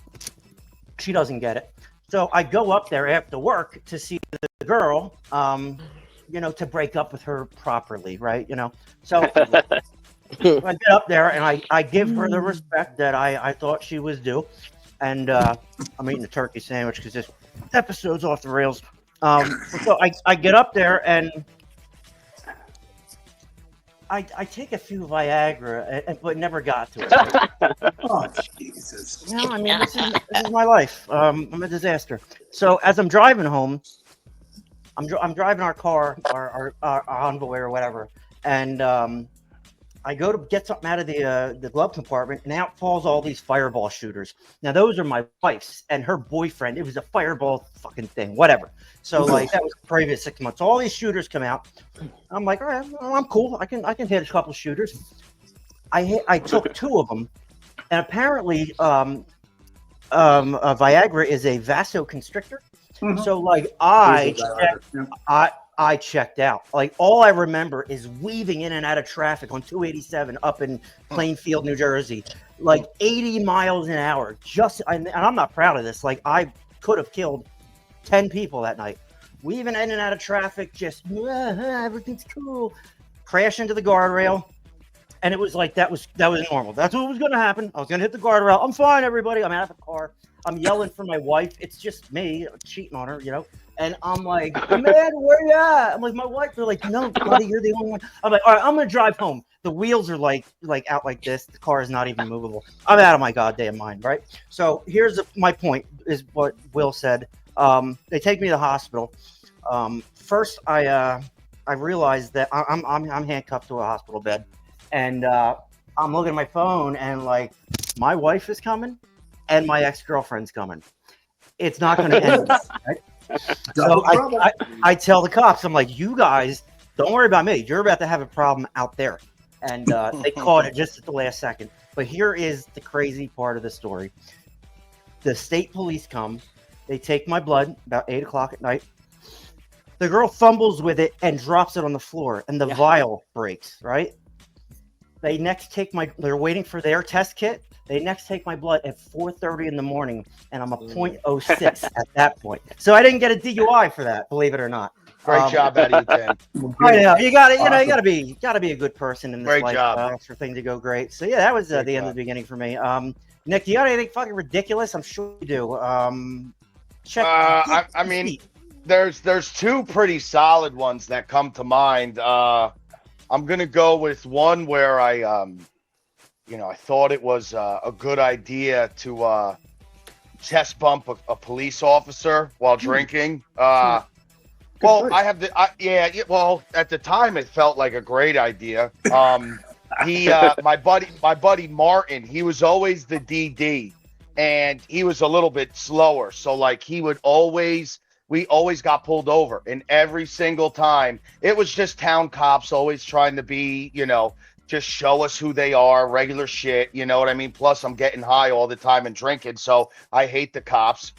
She doesn't get it. So I go up there after work to see the girl, to break up with her properly, right? So I get up there and I give her the respect that I thought she was due. And I'm eating a turkey sandwich because this episode's off the rails. So I get up there and I take a few Viagra, but never got to it. Oh, Jesus. No, I mean, this is my life. I'm a disaster. So as I'm driving home, I'm driving our car, our envoy or whatever, and I go to get something out of the glove compartment, and out falls all these fireball shooters. Now those are my wife's and her boyfriend. It was a fireball fucking thing, whatever. So like that was the previous 6 months. All these shooters come out. I'm like, all right, well, I'm cool. I can hit a couple shooters. I took 2 of them, and apparently Viagra is a vasoconstrictor. So like I checked out. Like all I remember is weaving in and out of traffic on 287 up in Plainfield, New Jersey, like 80 miles an hour. And I'm not proud of this. Like I could have killed 10 people that night. Weaving in and out of traffic, just everything's cool. Crash into the guardrail. And it was like that was normal. That's what was going to happen. I was going to hit the guardrail. I'm fine, everybody. I'm out of the car. I'm yelling for my wife. It's just me cheating on her, And I'm like, man, where you at? I'm like, my wife. They're like, no, buddy, you're the only one. I'm like, all right, I'm gonna drive home. The wheels are like out like this. The car is not even movable. I'm out of my goddamn mind, right? So here's my point: is what Will said. They take me to the hospital. First, I realized that I'm handcuffed to a hospital bed, and I'm looking at my phone, and like my wife is coming, and my ex-girlfriend's coming. It's not going to end. Right? So I tell the cops, I'm like, you guys, don't worry about me. You're about to have a problem out there. And they caught it just at the last second. But here is the crazy part of the story. The state police come. They take my blood about 8 o'clock at night. The girl fumbles with it and drops it on the floor, and the vial breaks, right? They next take they're waiting for their test kit. They next take my blood at 4:30 in the morning, and I'm a .06 at that point. So I didn't get a DUI for that, believe it or not. Great job out of you, Tim. I know you got to, you got to be a good person in this Great life job. For things to go great. So yeah, that was the end of the beginning for me. Nick, you got anything fucking ridiculous? I'm sure you do. Check. I mean, there's 2 pretty solid ones that come to mind. I'm gonna go with one where I thought it was a good idea to chest bump a police officer while drinking. Well, at the time it felt like a great idea. My buddy Martin, he was always the DD, and he was a little bit slower. So like we always got pulled over, and every single time it was just town cops always trying to be, just show us who they are, regular shit, you know what I mean? Plus I'm getting high all the time and drinking, so I hate the cops,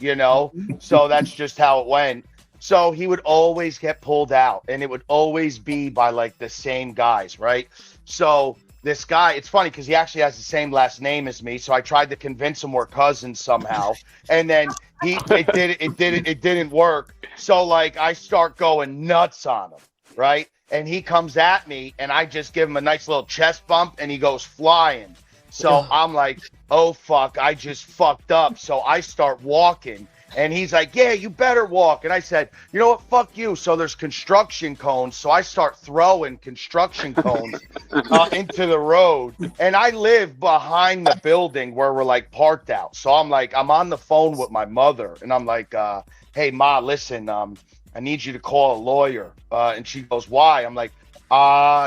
so that's just how it went. So he would always get pulled out, and it would always be by like the same guys, right? So this guy, it's funny because he actually has the same last name as me, so I tried to convince him we're cousins somehow, and then it didn't work. So like I start going nuts on him, right? And he comes at me, and I just give him a nice little chest bump, and he goes flying. So I'm like, oh fuck, I just fucked up. So I start walking, and he's like, yeah, you better walk. And I said, you know what, fuck you. So there's construction cones. So I start throwing construction cones into the road. And I live behind the building where we're like parked out. So I'm like, I'm on the phone with my mother, and I'm like, hey, Ma, listen, I need you to call a lawyer. And she goes, why? I'm like,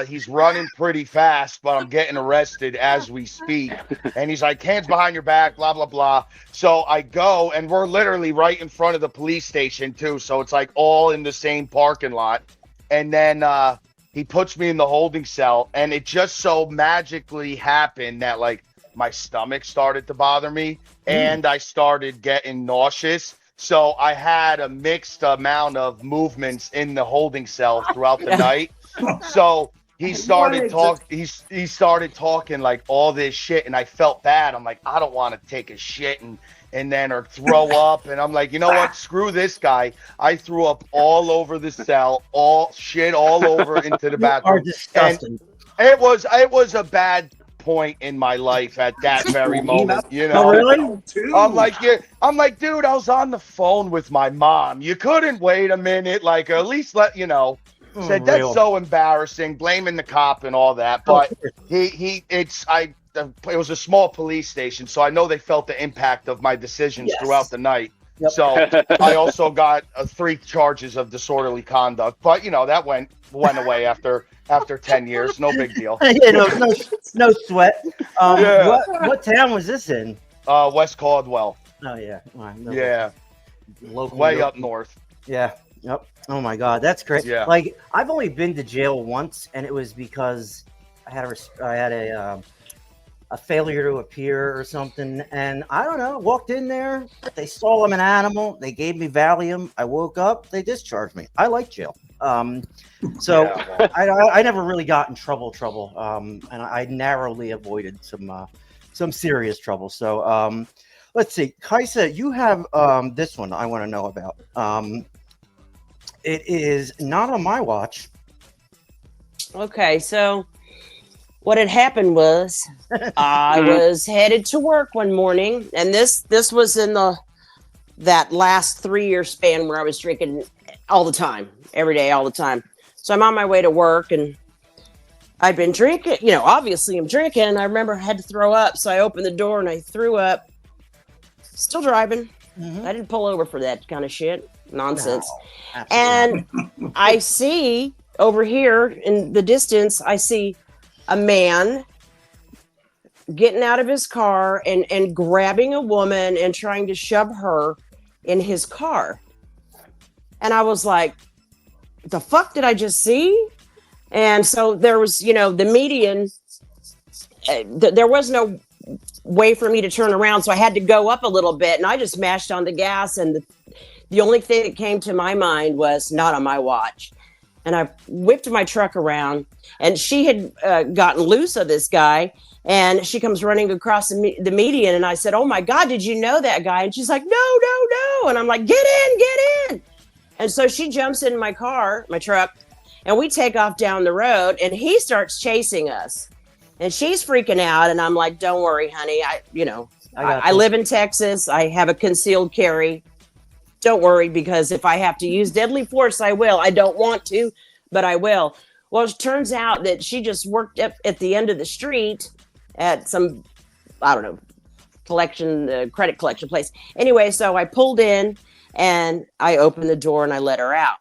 he's running pretty fast, but I'm getting arrested as we speak. And he's like, hands behind your back, blah, blah, blah. So I go, and we're literally right in front of the police station too. So it's like all in the same parking lot. And then he puts me in the holding cell, and it just so magically happened that like my stomach started to bother me and I started getting nauseous. So I had a mixed amount of movements in the holding cell throughout the night. So he started he started talking like all this shit, and I felt bad. I'm like, I don't want to take a shit and then or throw up. And I'm like, you know what? Screw this guy. I threw up all over the cell, all shit all over into the You are bathroom. And disgusting. it was a bad point in my life at that very moment, you Oh, know. really? I'm like, yeah, I'm like, dude, I was on the phone with my mom. You couldn't wait a minute, like at least let you know. Said that's Unreal. so embarrassing, blaming the cop and all that. Oh, But it was a small police station, so I know they felt the impact of my decisions Yes. throughout the night. Yep. So I also got 3 charges of disorderly conduct, but you know that went away after 10 years. No big deal. Yeah, no sweat. Yeah. What town was this in? West Caldwell. Oh yeah. All right, no, Yeah, local way New York. up north. Yeah. Yep. Oh my God, that's great. Yeah. Like I've only been to jail once, and it was because I had a failure to appear or something, and I don't know. Walked in there, they saw I'm an animal. They gave me Valium. I woke up. They discharged me. I like jail. So Yeah, well, I never really got in trouble. And I narrowly avoided some serious trouble. So let's see, Kaisa, you have this one I want to know about. It is not on my watch. Okay, so what had happened was I was headed to work one morning, and this was in that last 3-year span where I was drinking all the time, every day, all the time. So I'm on my way to work, and I'd been drinking. You know, obviously I'm drinking. And I remember I had to throw up, so I opened the door and I threw up. Still driving. Mhm. I didn't pull over for that kind of shit nonsense. No, absolutely not. And I see over here in the distance, I see a man getting out of his car and grabbing a woman and trying to shove her in his car. And I was like, the fuck did I just see? And so there was, the median, there was no way for me to turn around. So I had to go up a little bit, and I just mashed on the gas. And the only thing that came to my mind was not on my watch. And I whipped my truck around, and she had gotten loose of this guy, and she comes running across the median. And I said, "Oh my God, did you know that guy?" And she's like, "No, no, no." And I'm like, "Get in." And so she jumps in my car, my truck, and we take off down the road, and he starts chasing us. And she's freaking out, and I'm like, "Don't worry, honey. I live in Texas. I have a concealed carry. Don't worry, because if I have to use deadly force, I will. I don't want to, but I will." Well, it turns out that she just worked up at the end of the street at some, I don't know, credit collection place. Anyway, so I pulled in and I opened the door and I let her out.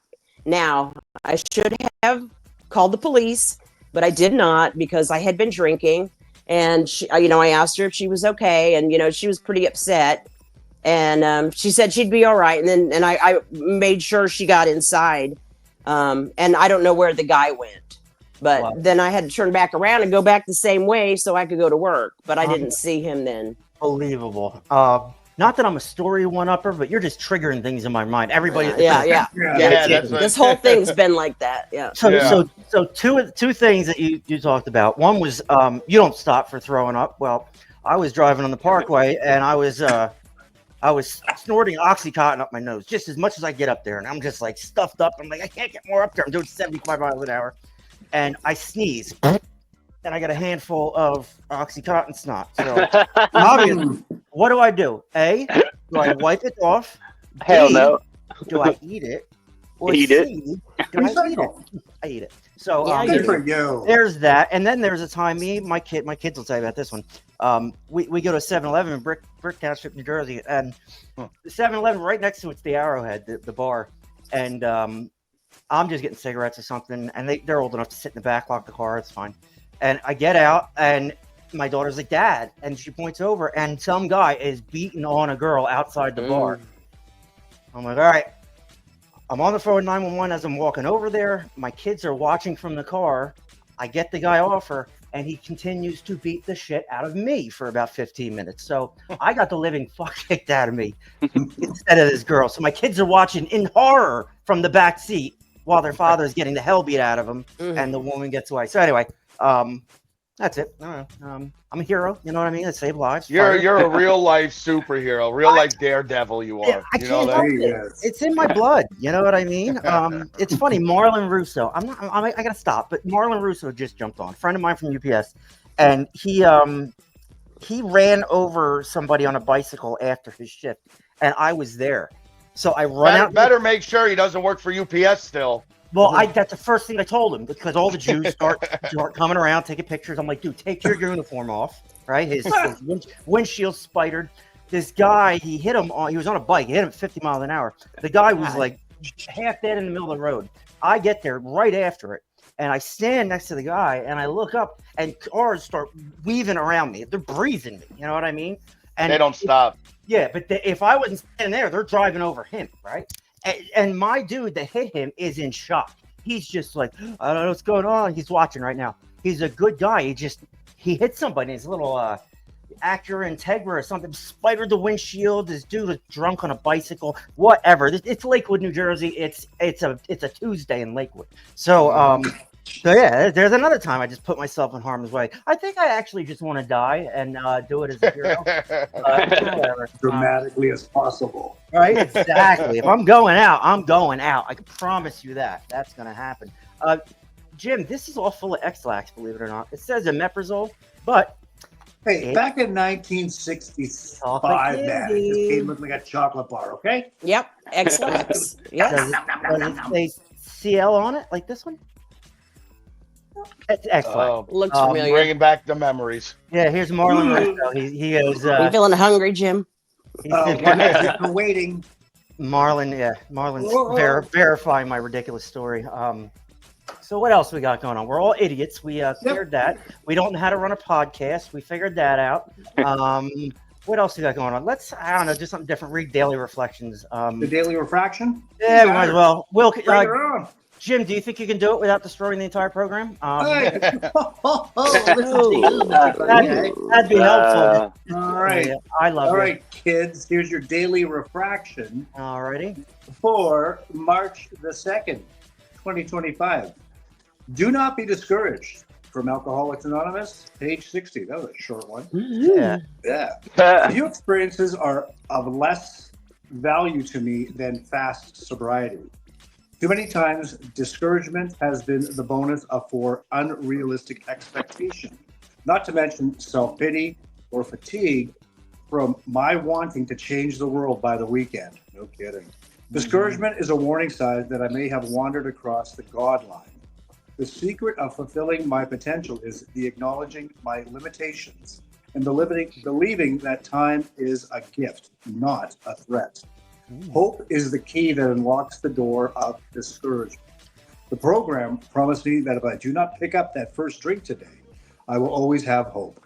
Now, I should have called the police, but I did not, because I had been drinking. And she, I asked her if she was okay, and she was pretty upset. And she said she'd be all right. And then I made sure she got inside. And I don't know where the guy went, but then I had to turn back around and go back the same way so I could go to work. But I didn't see him then. Unbelievable. Not that I'm a story one-upper, but you're just triggering things in my mind. Everybody. Yeah. This whole thing's been like that. Yeah. So two things that you talked about. One was you don't stop for throwing up. Well, I was driving on the Parkway, and I was snorting Oxycontin up my nose just as much as I get up there, and I'm just like stuffed up. I'm like, I can't get more up there. I'm doing 75 miles an hour, and I sneeze, and I got a handful of Oxycontin snot. So obviously, what do I do? A, do I wipe it off? Hell B, no. do I eat it? Or Eat C, it. do I eat it? I eat it. So Good for you. there's that, and then there's a time my kids will tell you about this one. We go to 7-Eleven in Brick Township, New Jersey, and the 7-Eleven right next to it's the Arrowhead, the bar, and I'm just getting cigarettes or something, and they're old enough to sit in the back, lock the car, it's fine. And I get out, and my daughter's like, "Dad," and she points over, and some guy is beating on a girl outside the bar. I'm like, all right. I'm on the phone with 911 as I'm walking over there. My kids are watching from the car. I get the guy off her, and he continues to beat the shit out of me for about 15 minutes. So I got the living fuck kicked out of me instead of this girl. So my kids are watching in horror from the back seat while their father's getting the hell beat out of them, and the woman gets away. So anyway, that's it. I don't know. I'm a hero. You know what I mean? I save lives. You're a real life superhero, real life daredevil. You Yeah, are. I You know can't that. help it. It's in my blood. You know what I mean? It's funny. Marlon Russo. I gotta stop. But Marlon Russo just jumped on. A friend of mine from UPS, and he ran over somebody on a bicycle after his shift, and I was there. So I run out. Better make sure he doesn't work for UPS still. Well, that's the first thing I told him, because all the Jews start coming around taking pictures. I'm like, dude, take your uniform off, right? His windshield spidered. This guy, he was on a bike. He hit him at 50 miles an hour. The guy was like half dead in the middle of the road. I get there right after it, and I stand next to the guy, and I look up, and cars start weaving around me. They're breathing me. You know what I mean? And they don't stop. Yeah, but if I wasn't standing there, they're driving over him, right? And my dude that hit him is in shock. He's just like, I don't know what's going on. He's watching right now. He's a good guy. He hit somebody. His little Acura Integra or something spidered the windshield. This dude was drunk on a bicycle. Whatever. It's Lakewood, New Jersey. It's a Tuesday in Lakewood. So yeah, there's another time I just put myself in harm's way. I think I actually just want to die and do it as a hero. Whatever. Dramatically as possible. Right? Exactly. If I'm going out, I'm going out. I can promise you that. That's going to happen. Jim, this is all full of X-Lax, believe it or not. It says omeprazole, but... Hey, back in 1965, man, this game looked like a chocolate bar, okay? Yep. X-Lax. Yep. Does it say CL on it, like this one? It's excellent. Looks familiar. Bringing back the memories. Yeah, here's Marlon Russo. He goes. You feeling hungry, Jim? I'm waiting. Marlon's verifying my ridiculous story. So what else we got going on? We're all idiots. We cleared that. We don't know how to run a podcast. We figured that out. What else we got going on? I don't know, do something different. Read Daily Reflections. The Daily Refraction? Yeah, we might as well. Bring her on. Jim, do you think you can do it without destroying the entire program? That'd be helpful. All right. Yeah, I love it. All right, kids, here's your Daily Refraction. All righty. For March the 2nd, 2025. Do not be discouraged. From Alcoholics Anonymous, page 60. That was a short one. Yeah. Yeah. Few experiences are of less value to me than fast sobriety. Too many times, discouragement has been the bonus for unrealistic expectation, not to mention self-pity or fatigue from my wanting to change the world by the weekend. No kidding. Discouragement is a warning sign that I may have wandered across the God line. The secret of fulfilling my potential is the acknowledging my limitations and believing that time is a gift, not a threat. Hope is the key that unlocks the door of discouragement. The program promised me that if I do not pick up that first drink today, I will always have hope.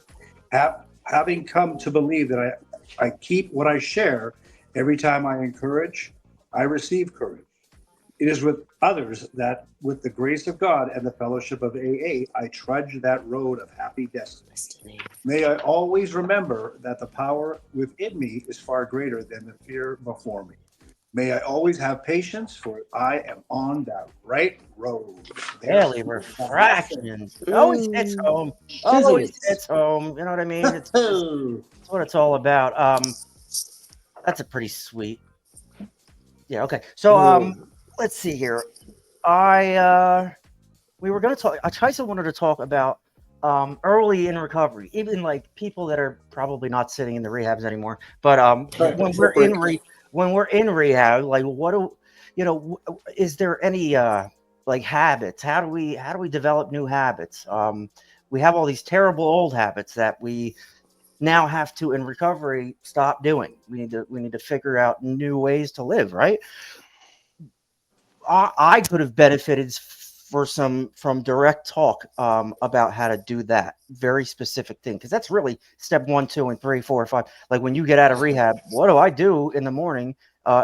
Having come to believe that I keep what I share, every time I encourage, I receive courage. It is with others that, with the grace of God and the fellowship of AA, I trudge that road of happy destiny. May I always remember that the power within me is far greater than the fear before me. May I always have patience, for I am on that right road. Daily Refractions. Always hits home. Always hits home. You know what I mean? It's what it's all about. That's a pretty sweet. Yeah. Okay. So let's see here. We were going to talk. Tyson wanted to talk about early in recovery, even like people that are probably not sitting in the rehabs anymore. But when we're in rehab, like is there any like habits? How do we develop new habits? We have all these terrible old habits that we now have to, in recovery, stop doing. We need to figure out new ways to live, right? I could have benefited from direct talk about how to do that very specific thing, because that's really step 1, 2, and 3, 4, 5. Like when you get out of rehab, what do I do in the morning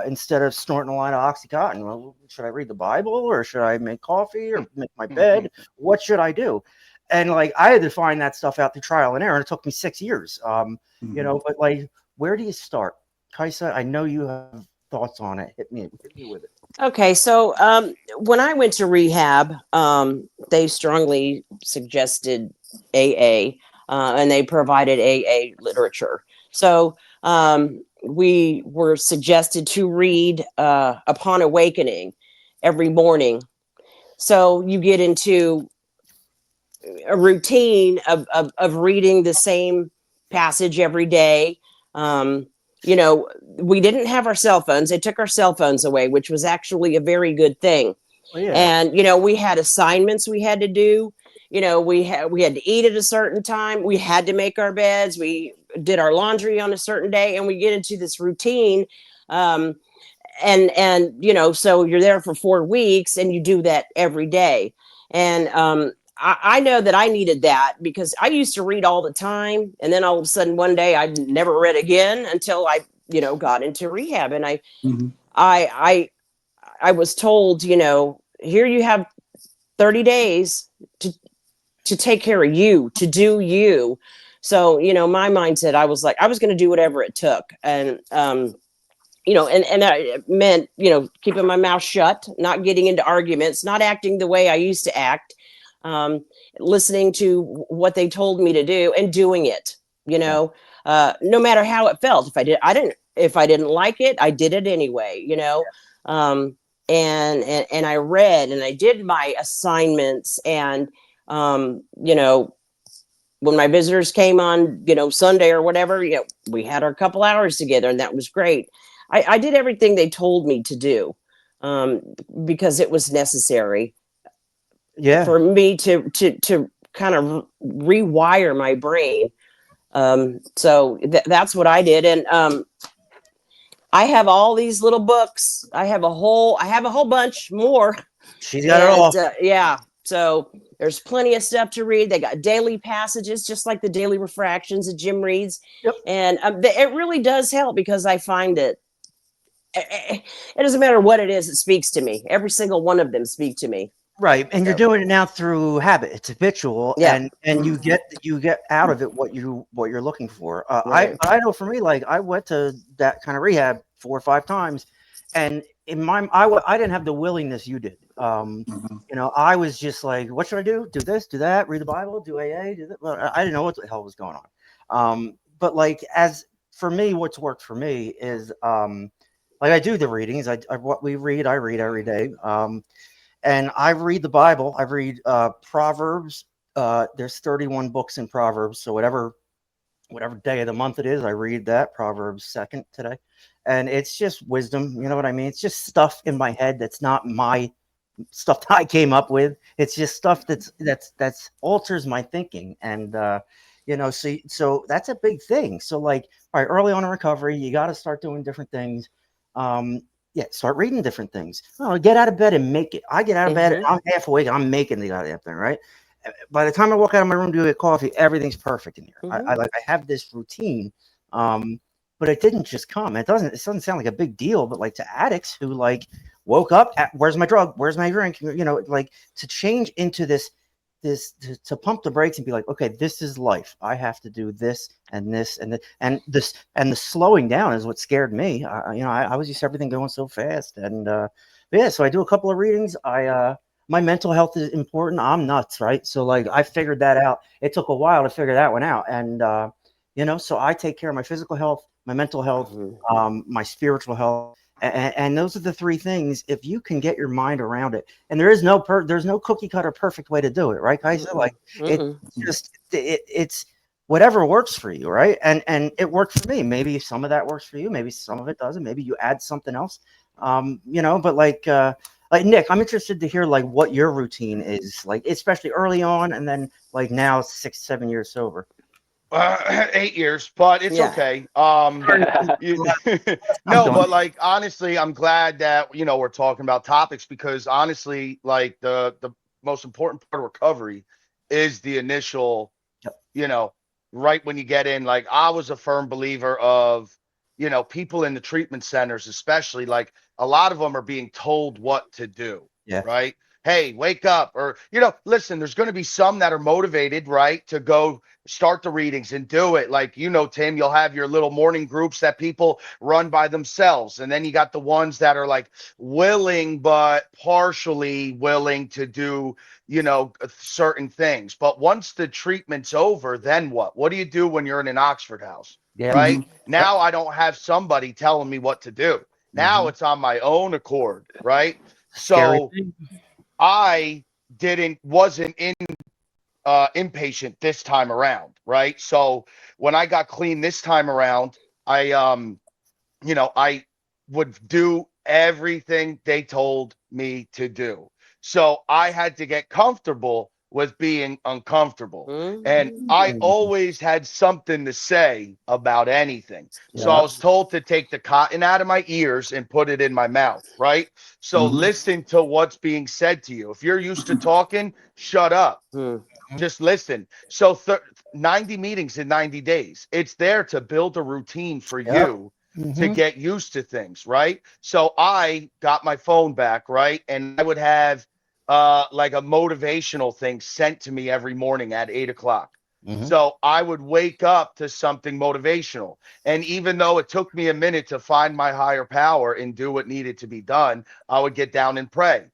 instead of snorting a line of OxyContin? Well, should I read the Bible, or should I make coffee, or make my bed? What should I do? And like I had to find that stuff out through trial and error, and it took me 6 years. But like, where do you start? Kaisa, I know you have thoughts on it. Hit me with it. Okay, so when I went to rehab, they strongly suggested AA, and they provided AA literature. So we were suggested to read Upon Awakening every morning. So you get into a routine of reading the same passage every day. Um, we didn't have our cell phones. They took our cell phones away, which was actually a very good thing. Oh yeah. And we had assignments we had to do. We had to eat at a certain time. We had to make our beds. We did our laundry on a certain day, and we get into this routine. Um, so you're there for 4 weeks, and you do that every day. And I know that I needed that because I used to read all the time, and then all of a sudden one day I never read again until I got into rehab. And Mm-hmm. I was told, here you have 30 days to take care of you, to do you. So my mindset, I was like, I was going to do whatever it took. And and that meant, keeping my mouth shut, not getting into arguments, not acting the way I used to act, um, listening to what they told me to do and doing it, no matter how it felt. If I didn't like it, I did it anyway, um, and I read and I did my assignments. And, when my visitors came on, Sunday or whatever, we had our couple hours together, and that was great. I did everything they told me to do, um, because it was necessary Yeah. for me to kind of rewire my brain. So that's what I did. And I have all these little books. I have a whole bunch more. She's got it And all. yeah, so there's plenty of stuff to read. They got daily passages, just like the daily refractions that Jim reads. Yep. And it really does help, because I find that it doesn't matter what it is, it speaks to me. Every single one of them speak to me. Right, and you're So doing it now through habit. It's habitual, yeah. and you get out of it what you're looking for. Right. I know for me, like I went to that kind of rehab 4 or 5 times, and in I didn't have the willingness you did. Mm-hmm. I was just like, what should I do? Do this, do that, read the Bible, do AA, do that. Well, I didn't know what the hell was going on. But like as for me, what's worked for me is like I do the readings. What we read, I read every day. And I read the Bible. I read Proverbs. There's 31 books in Proverbs. So whatever day of the month it is, I read that. Proverbs 2nd today. And it's just wisdom. You know what I mean? It's just stuff in my head that's not my stuff that I came up with. It's just stuff that's alters my thinking. And so that's a big thing. So like, all right, early on in recovery, you got to start doing different things. Yeah, start reading different things. Oh, get out of bed and make it. I get out of bed, Mhm. I'm half awake, I'm making the goddamn thing, right? By the time I walk out of my room to get coffee, everything's perfect in here. I Mhm. like I have this routine, but it didn't just come. It doesn't sound like a big deal, but like to addicts who like woke up, where's my drug? Where's my drink? Like to change into this to pump the brakes and be like, okay, this is life. I have to do this and this and this, and the slowing down is what scared me. I was used to everything going so fast, and yeah. So I do a couple of readings. My mental health is important. I'm nuts, right? So like I figured that out. It took a while to figure that one out, and so I take care of my physical health, my mental health, Mhm. my spiritual health. And those are the three things. If you can get your mind around it, and there's no cookie cutter perfect way to do it, right, guys? Like Mm-mm. it's whatever works for you, right? And it worked for me. Maybe some of that works for you. Maybe some of it doesn't. Maybe you add something else. But like Nick, I'm interested to hear like what your routine is, like especially early on, and then like now 6, 7 years sober. 8 years, but it's Yeah. okay. You, I'm no, done. but like honestly, I'm glad that we're talking about topics, because honestly, like the most important part of recovery is the initial, Yep. right when you get in. Like I was a firm believer of, people in the treatment centers, especially like a lot of them are being told what to do, Yeah. right? hey, wake up, or, listen, there's going to be some that are motivated, right, to go start the readings and do it. Like, Tim, you'll have your little morning groups that people run by themselves. And then you got the ones that are like willing, but partially willing to do, certain things. But once the treatment's over, then what? What do you do when you're in an Oxford house? Yeah. Right? Mhm. Now I don't have somebody telling me what to do. Now it's on my own accord, right? Scary So thing. I wasn't inpatient this time around, right? So when I got clean this time around, I would do everything they told me to do. So I had to get comfortable with being uncomfortable. And I Mhm. always had something to say about anything. So I Yeah. was told to take the cotton out of my ears and put it in my mouth, right? So Mhm. listen to what's being said to you. If you're used to talking, shut up. Mm. Just listen. So 90 meetings in 90 days. It's there to build a routine for Yep. you to Mm-hmm. get used to things, right? So I got my phone back, right? And I would have like a motivational thing sent to me every morning at 8 o'clock. Mm-hmm. So I would wake up to something motivational. And even though it took me a minute to find my higher power and do what needed to be done, I would get down and pray.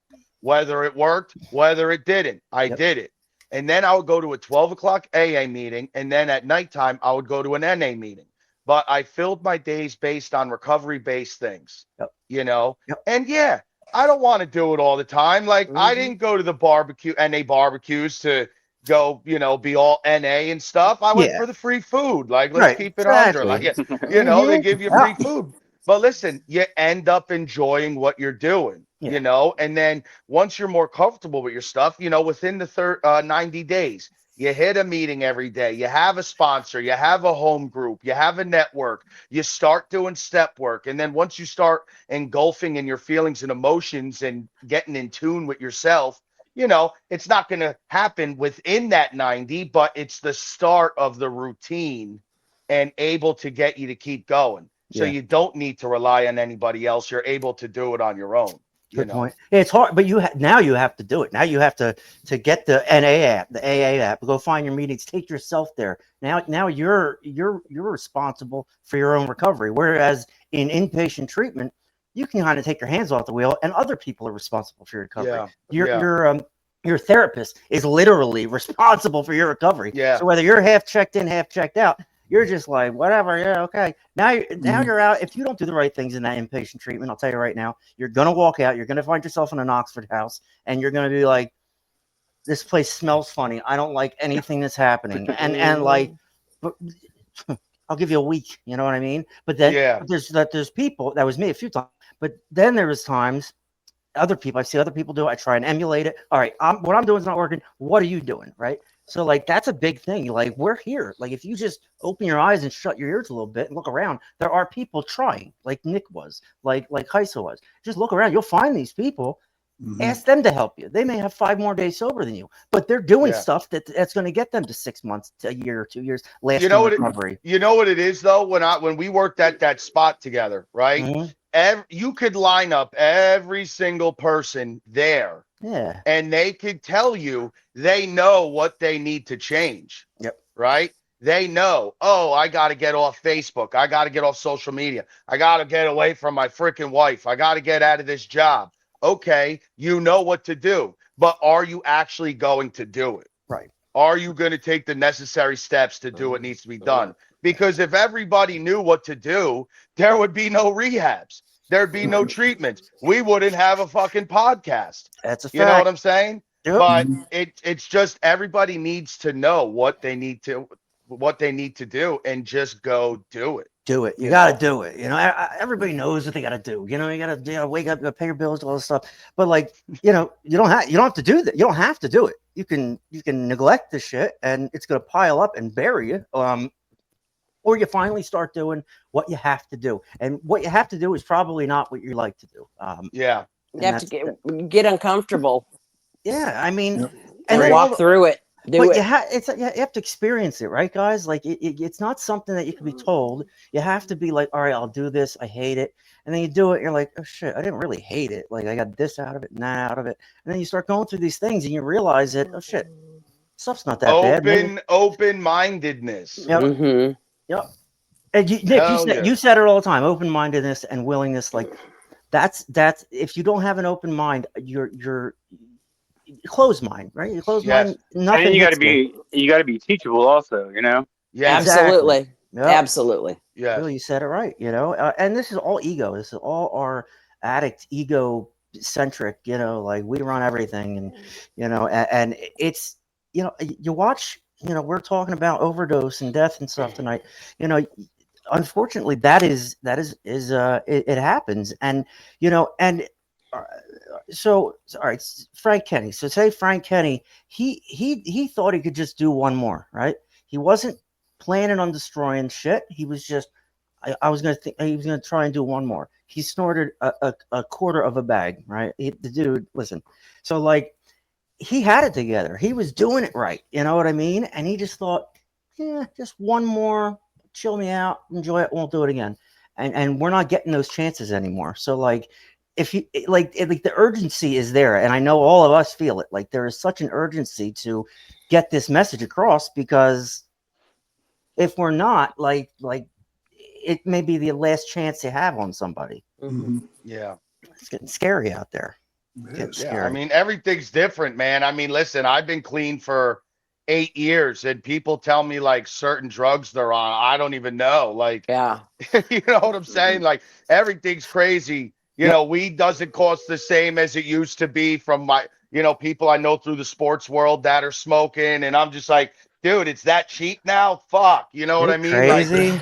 Whether it worked, whether it didn't, I Yep. did it. And then I would go to a 12 o'clock AA meeting. And then at nighttime, I would go to an NA meeting. But I filled my days based on recovery based things, Yep. you know? Yep. And yeah, I don't want to do it all the time. Like, I Mhm. didn't go to the NA barbecues to go, be all NA and stuff. I went Yeah. for the free food. Like, let's Right. keep it 100. Like, Exactly. they Mm-hmm. give you free Yeah. food. But listen, you end up enjoying what you're doing, Yeah. and then once you're more comfortable with your stuff, within the 90 days, you hit a meeting every day, you have a sponsor, you have a home group, you have a network, you start doing step work. And then once you start engulfing in your feelings and emotions and getting in tune with yourself, it's not going to happen within that 90, but it's the start of the routine and able to get you to keep going. So Yeah. you don't need to rely on anybody else. You're able to do it on your own, Good point. It's hard, but now you have to do it. Now you have to get the NA app, the AA app. Go find your meetings. Take yourself there. Now you're responsible for your own recovery. Whereas in inpatient treatment, you can kind of take your hands off the wheel, and other people are responsible for your recovery. Yeah. Your Yeah. your your therapist is literally responsible for your recovery. Yeah. So whether you're half checked in, half checked out, you're just like, whatever, yeah, okay. Now you're out. If you don't do the right things in that inpatient treatment, I'll tell you right now, you're gonna walk out. You're gonna find yourself in an Oxford house, and you're gonna be like, this place smells funny. I don't like anything that's happening, and like, but I'll give you a week. You know what I mean? But then Yeah. there's people. That was me a few times. But then there was times. Other people, I see other people do it. I try and emulate it. All right, what I'm doing is not working. What are you doing? Right. So like that's a big thing. Like we're here. Like if you just open your eyes and shut your ears a little bit and look around, there are people trying. Like Nick was, like Heisa was. Just look around. You'll find these people. Ask them to help you. They may have 5 more days sober than you, but they're doing Yeah. stuff that's going to get them to 6 months, to a year, or 2 years, You lasting know what recovery. it is though? When we worked at that spot together, right? Mhm. You could line up every single person there Yeah. and they could tell you they know what they need to change. Yep. Right? They know, oh, I got to get off Facebook. I got to get off social media. I got to get away from my freaking wife. I got to get out of this job. Okay, you know what to do, but are you actually going to do it? Right. Are you going to take the necessary steps to do what needs to be done? Because if everybody knew what to do, there would be no rehabs. There'd be no treatments. We wouldn't have a fucking podcast. That's a fact. You know what I'm saying? Yep. But it's just everybody needs to know what they need to do and just go do it. Do it. You got to do it. Everybody knows what they got to do. You got to wake up, you got to pay your bills, all this stuff. But like, you don't have to do that. You don't have to do it. You can neglect the shit, and it's going to pile up and bury you. Or you finally start doing what you have to do, and what you have to do is probably not what you like to do. You have to get uncomfortable Yeah, I mean, and then walk through it. Do But it. you have to experience it, right, guys? Like it's not something that you can be told. You have to be like, all right, I'll do this. I hate it, and then you do it. You're like, oh shit, I didn't really hate it. Like I got this out of it, and that out of it, and then you start going through these things, and you realize that, oh shit, stuff's not that bad. Maybe, Open-mindedness. yep, Mm-hmm. yep. And Nick, Hell yeah. you said it all the time. Open mindedness and willingness, like that's if you don't have an open mind, you're closed mind, right? You closed Yes. mind, And nothing then hits you. you got to be teachable also, you know? Yes. Exactly. Absolutely. Yep. Absolutely. Yes. Bill, you said it right. And this is all ego. This is all our addict ego centric. Like we run everything, and and it's you watch. We're talking about overdose and death and stuff tonight. You know, Unfortunately, it happens, and uh, so all right, Frank Kenny. So say Frank Kenny, he thought he could just do one more, right? He wasn't planning on destroying shit. He was just I was gonna think he was gonna try and do one more. He snorted a quarter of a bag, right? The dude, listen. So like he had it together. He was doing it right. You know what I mean? And he just thought, yeah, just one more, chill me out, enjoy it, won't do it again. And we're not getting those chances anymore. So like if you like the urgency is there, and I know all of us feel it. Like there is such an urgency to get this message across, because if we're not, like it may be the last chance you have on somebody. Mm-hmm. Yeah. It's getting scary out there. It is. Yeah. I mean, everything's different, man. I mean, listen, I've been clean for 8 years, and people tell me like certain drugs they're on. I don't even know. Like, Yeah. you know what I'm saying? Like, everything's crazy. Yep. Weed doesn't cost the same as it used to be from my, people I know through the sports world that are smoking. And I'm just like, dude, it's that cheap now? Fuck. You know what You're I mean? Like, crazy.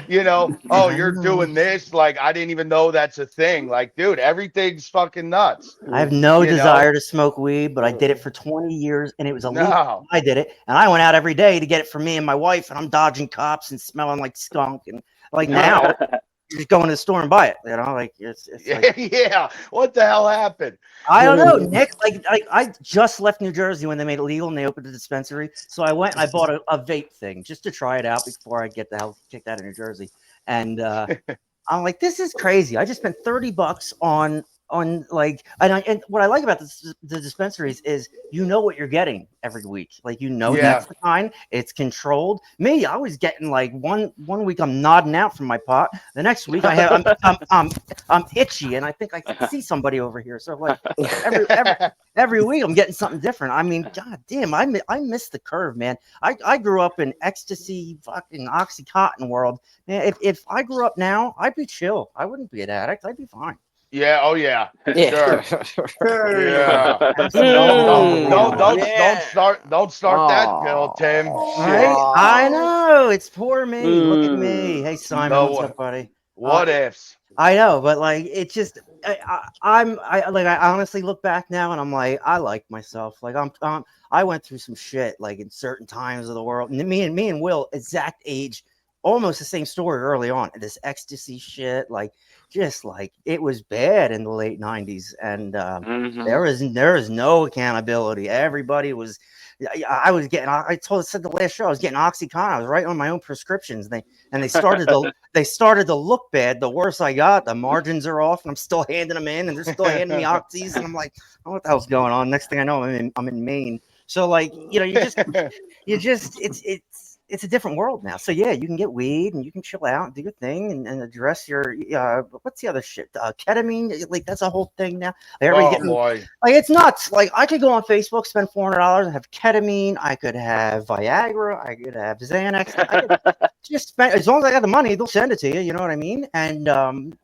oh, I you're know. doing this. Like, I didn't even know that's a thing. Like, dude, everything's fucking nuts. I have no You know? desire to smoke weed, but I did it for 20 years, and it was illegal. No. I did it, and I went out every day to get it for me and my wife, and I'm dodging cops and smelling like skunk. And like now, you just go into the store and buy it. Like it's like, Yeah. What the hell happened? I don't know, Nick. Like I just left New Jersey when they made it legal and they opened a dispensary. So I went and I bought a vape thing just to try it out before I get the hell kicked out of New Jersey. And I'm like, this is crazy. I just spent $30 on like, and what I like about the dispensaries is what you're getting every week. Like Yeah. that's the kind. It's controlled. Me, I was getting like one week I'm nodding out from my pot. The next week I'm itchy, and I think I can see somebody over here. So like every week I'm getting something different. I mean, god damn, I missed the curve, man. I grew up in ecstasy, fucking Oxycontin world. Man, if I grew up now, I'd be chill. I wouldn't be an addict. I'd be fine. Yeah. Oh yeah. Yeah. Sure. Yeah. Don't start that, Bill, Tim. Right? Shit. I know. It's poor me. Look at me. Hey, Simon, No, what's up, buddy? What ifs? I know, but like, it's just, I honestly look back now and I'm like, I like myself. Like I went through some shit like in certain times of the world. And me and Will, exact age, almost the same story early on. This ecstasy shit, like, just like it was bad in the late 90s, and there was no accountability. Everybody was, I was getting, said the last show, I was getting Oxycontin. I was writing on my own prescriptions. They started to look bad. The worse I got, the margins are off, and I'm still handing them in, and they're still handing me oxys, and I'm like, oh, what the hell's going on? Next thing I know, I'm in Maine. So like, it's a different world now. So yeah, you can get weed and you can chill out and do your thing and address your what's the other shit? Ketamine, like that's a whole thing now. Boy. Like it's nuts. Like I could go on Facebook, spend $400, and have ketamine. I could have Viagra. I could have Xanax. I could just spend, as long as I got the money, they'll send it to you. You know what I mean? And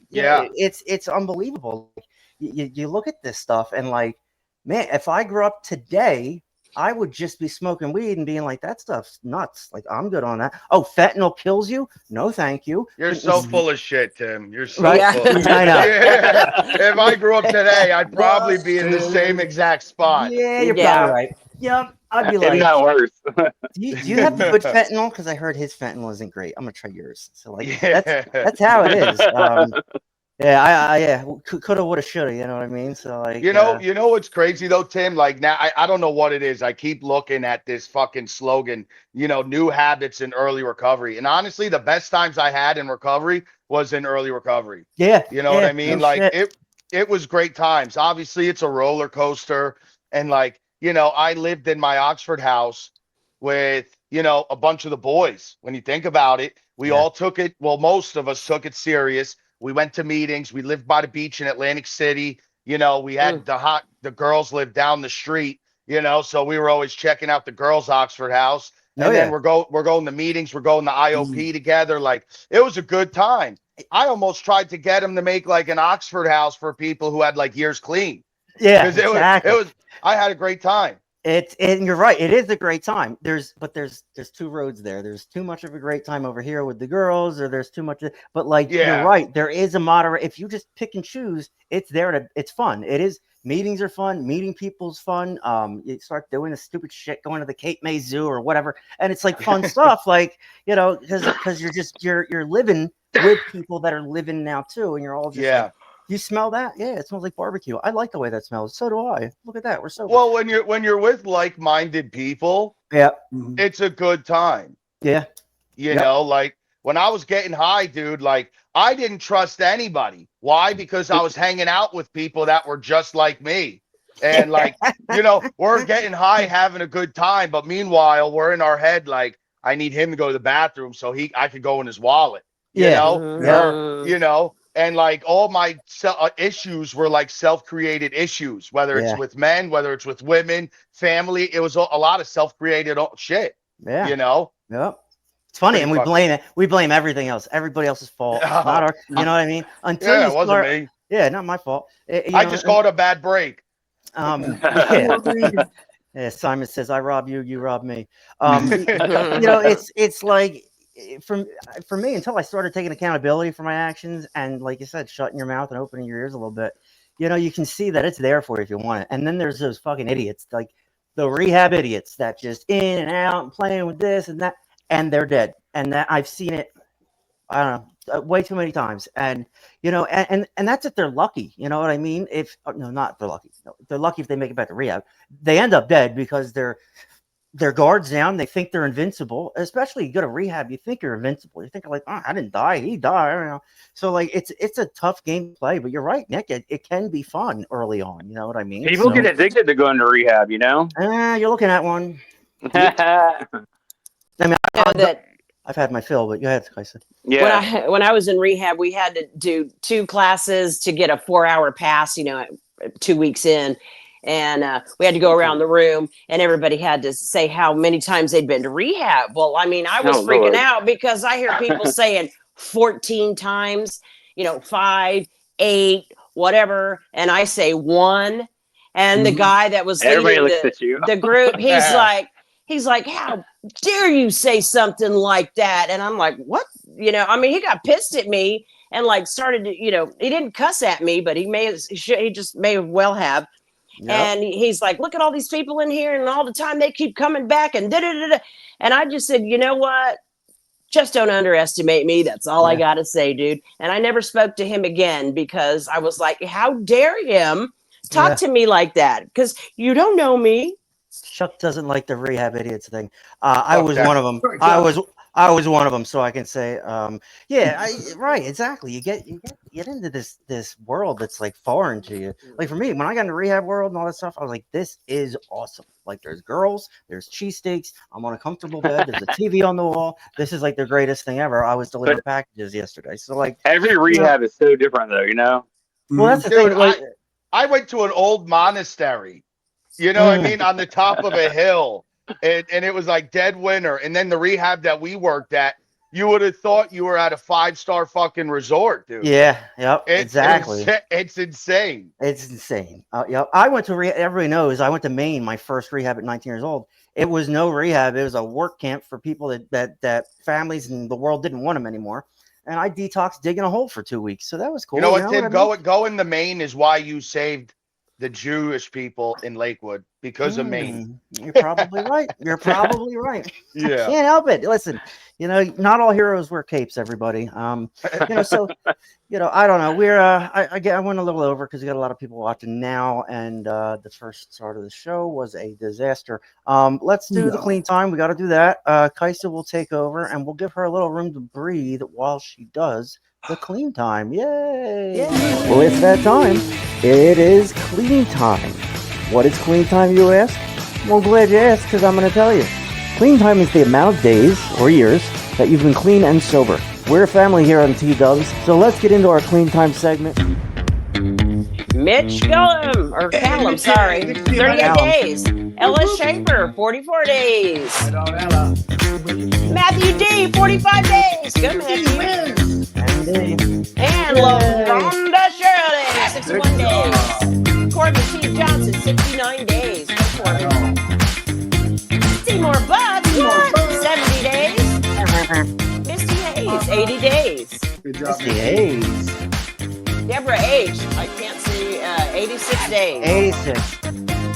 yeah, it's unbelievable. You look at this stuff and like, man, if I grew up today, I would just be smoking weed and being like, that stuff's nuts. Like, I'm good on that. Oh, fentanyl kills you? No, thank you. You're so full of shit, Tim. You're so right? full of shit. I know. Yeah. If I grew up today, I'd probably be in the same exact spot. Yeah, you're probably right. Yep. I'd be like, if not worse. do you have the good fentanyl? Because I heard his fentanyl isn't great. I'm going to try yours. So, like, that's how it is. Yeah, yeah, coulda, woulda, shoulda. You know what I mean? So like, You know what's crazy though, Tim? Like now, I don't know what it is. I keep looking at this fucking slogan, new habits in early recovery. And honestly, the best times I had in recovery was in early recovery. yeah, You know what yeah, I mean? no Like shit. it was great times. Obviously, it's a roller coaster. And like, I lived in my Oxford house with, a bunch of the boys. When you think about it, we Yeah. all took it, well, most of us took it serious. We went to meetings. We lived by the beach in Atlantic City. We had Mm. the girls lived down the street, so we were always checking out the girls' Oxford house. Oh And then yeah. we're going to meetings, we're going to Mhm. IOP together. Like it was a good time. I almost tried to get them to make like an Oxford house for people who had like years clean Yeah, because it exactly. was I had a great time. And you're right. It is a great time. There's two roads there. There's too much of a great time over here with the girls, or there's too much. But like you're Yeah. right. There is a moderate. If you just pick and choose, it's there to. It's fun. It is. Meetings are fun. Meeting people's fun. You start doing the stupid shit, going to the Cape May Zoo or whatever, and it's like fun stuff. Like because you're living with people that are living now too, and you're all just like. Yeah. You smell that? Yeah, it smells like barbecue. I like the way that smells. So do I. Look at that. We're sober. Well, when you're with like-minded people, Yeah. Mhm. it's a good time. Yeah. Like when I was getting high, dude, like I didn't trust anybody. Why? Because I was hanging out with people that were just like me. And like, we're getting high, having a good time, but meanwhile, we're in our head like I need him to go to the bathroom so I could go in his wallet, Yeah. Yep. or Mhm. and like all my issues were like self-created issues, whether it's Yeah. with men, whether it's with women, family. It was a lot of self-created shit, Yeah. you know? Yep. It's funny, Pretty and we fucking. blame it. We blame everything else, everybody else's fault. It's not our. You know what I mean? Until Yeah, you it wasn't start. me. Yeah, not my fault. I just caught a bad break. Yeah. Agreed. Yeah. Simon says, "I rob you, you rob me." Mhm. It's like for me until I started taking accountability for my actions and, like you said, shutting your mouth and opening your ears a little bit. You can see that it's there for you if you want it. And then there's those fucking idiots, like the rehab idiots that just in and out and playing with this and that, and they're dead. And that I've seen it. I don't know, way too many times. And and that's if they're lucky. You know what I mean? If no, not if they're lucky. No, they're lucky if they make it back to rehab. They end up dead because their guards down. They think they're invincible. Especially you go to rehab, you think you're invincible. You think like, oh, I didn't die, he died. I don't know. So like it's a tough game to play. But you're right, Nick. It can be fun early on. You know what I mean? People get So addicted to going to rehab, you're looking at one. yeah. I mean, Know that I've had my fill, but go ahead, Kaisa. when I was in rehab, we had to do 2 classes to get a 4-hour pass. 2 weeks in, and we had to go around the room, and everybody had to say how many times they'd been to rehab. Well, I mean, I Oh was freaking Lord. out because I hear people saying 14 times, 5, 8, whatever, and I say one, and the Mhm. guy that was Everybody leading looks the at you. the group, he's like, how dare you say something like that? And I'm like, what? I mean, he got pissed at me and like started to, he didn't cuss at me, but he just may well have. Yep. And he's like, look at all these people in here, and all the time they keep coming back, and da da da. And I just said, you know what? Just don't underestimate me. That's all I Yeah. got to say, dude. And I never spoke to him again because I was like, how dare him talk Yeah. to me like that? Because you don't know me. Chuck doesn't like the rehab idiots thing. I Fuck was one that. of them. Sorry, I Chuck. was I was one of them, so I can say, yeah, right, exactly. You get into this world that's like foreign to you. Like for me, when I got into rehab world and all that stuff, I was like, this is awesome. Like there's girls, there's cheesesteaks. I'm on a comfortable bed. There's a TV on the wall. This is like the greatest thing ever. I was But delivered packages yesterday, so like, every you know, rehab is so different, though. well, that's Mhm. the Dude, thing. Like, I went to an old monastery, you know what I mm, mean, on the top of a hill. And it was like dead winter. And then the rehab that we worked at, you would have thought you were at a 5-star fucking resort, dude. yeah, yep, exactly. It's insane. It's insane. Yeah, I went to everybody knows I went to Maine. My first rehab at 19 years old. It was no rehab. It was a work camp for people that families and the world didn't want them anymore. And I detoxed digging a hole for 2 weeks. So that was You cool. know You what, know what I Tim? mean? Go in the main is why you saved the Jewish people in Lakewood because of me. You're probably right. You're probably right. Yeah. Can't help it. Listen, not all heroes wear capes, everybody. So, I don't know. We're, I went a little over because we got a lot of people watching now, and the first start of the show was a disaster. Let's do the clean time. We got to do that. Kaisa will take over, and we'll give her a little room to breathe while she does the clean time. Yay! Well, it's that time. It is clean time. What is clean time, you ask? Well, glad you asked, because I'm going to tell you. Clean time is the amount of days or years that you've been clean and sober. We're a family here on T-Dubs, so let's get into our clean time segment. Mitch Callum, sorry, 38 days. Ella Shaper, 44 days. Matthew D, 45 days. Go, Matthew. And LaRonda Shirley, 61 days. Corbin T. Johnson, 69 days. Go, Corbin. Seymour Butts, 70 days. Misty Hayes, 80 days. Good job. Misty Hayes. Deborah H., I can't see, 86 days. 86.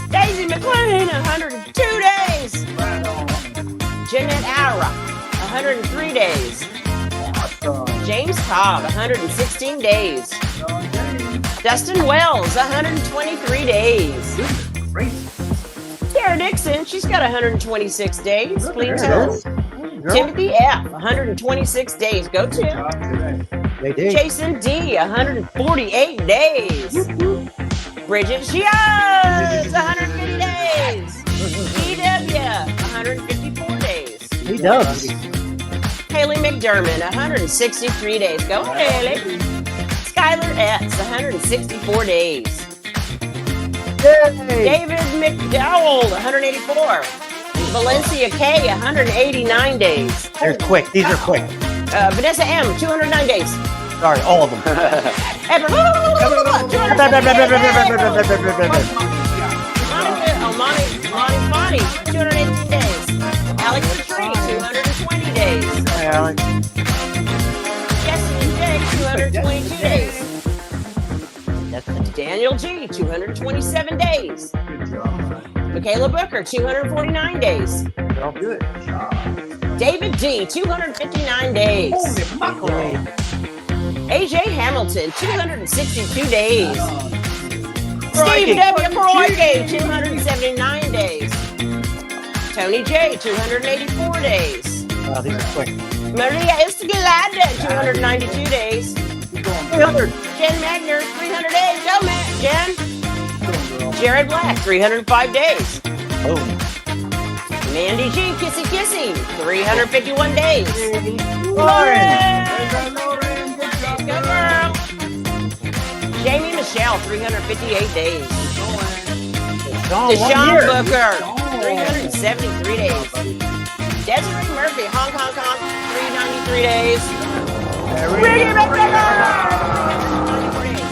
Daisy McLean, 102 days. Jeanette Ara, 103 days. James Cobb, 116 days. Dustin Wells, 123 days. Tara Dixon, she's got 126 days. Clean toes. Timothy F, 126 days. Go Tim. Jason D, 148 days. Bridget Shiaz, 150 days. EW, 154 days. He does. Haley McDermott, 163 days. Go Haley. Skylar S, 164 days. Yay. David McDowell, 184. Valencia K, 189 days. They're quick. These are quick. Vanessa M, 209 days. Sorry, all of them. Edward, Monty Fonty, 218 days. Alex Tree, 220 days. Hi, Alex. Jesse and Jay, 222 days. Daniel G, 227 days. Michaela Booker, 249 days. Good job. David D, 259 days. AJ Hamilton, 262 days. Steve W. Croyke, 279 days. Tony J, 284 days. Wow, these are quick. Maria Escalada, 292 days. 300. Jen Magner, 300 days. Go, Jen. Jared Black, 305 days. Oh. Mandy G, Kissy Kissy, 351 days. Lauren. Go, girl. Jamie Michelle, 358 days. Deshaun Booker, 373 days. Desiree Murphy, Hong Kong, 393 days. Ricky McGregor, 94 days.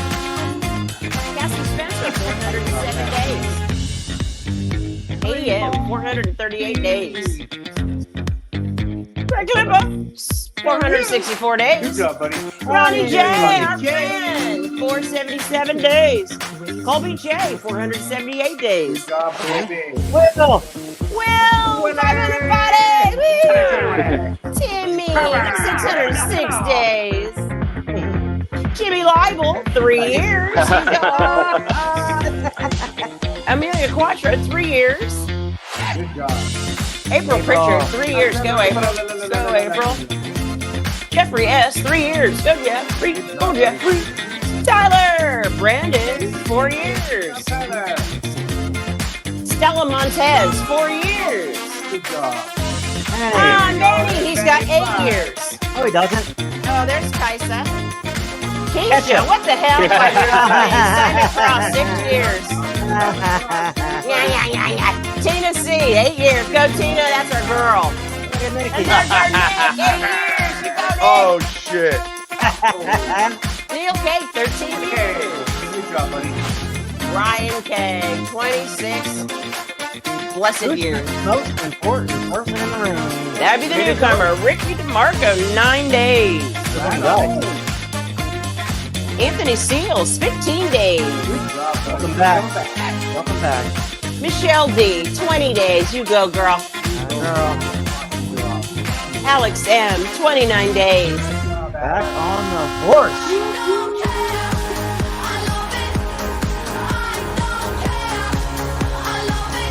Cassie Spencer, 407 days. ADM, 438 days. Greg Lippa, 464 days. Good job, buddy. Ronnie J, our friend, 477 days. Colby J, 478 days. Good job, baby. Will. Will, 500 bodies. Timmy, 606 days. Jimmy Leibel, 3 years. Amelia Quattro, 3 years. Good job. April Pritchard, 3 years. Go, April. Go, April. Jeffrey S, 3 years. Go, Jeffrey. Go, Jeffrey. Tyler Brandon, 4 years. Stella Montez, 4 years. Good job. Ron Manny, he's got 8 years. Oh, he doesn't. Oh, there's Kaisa. Keisha, what the hell? Simon Cross, 6 years. Tina C, 8 years. Go, Tina, that's our girl. That's our Nick, 8 years. You go, Nick. Oh shit. Neil K, 13 years. Good job, buddy. Ryan K, 26 blessed years. Most important person in the room. That'd be the newcomer, Ricky DeMarco, 9 days. Anthony Seals, 15 days. Welcome back. Welcome back. Michelle D, 20 days. You go, girl. Girl, Alex M, 29 days. back on the horse.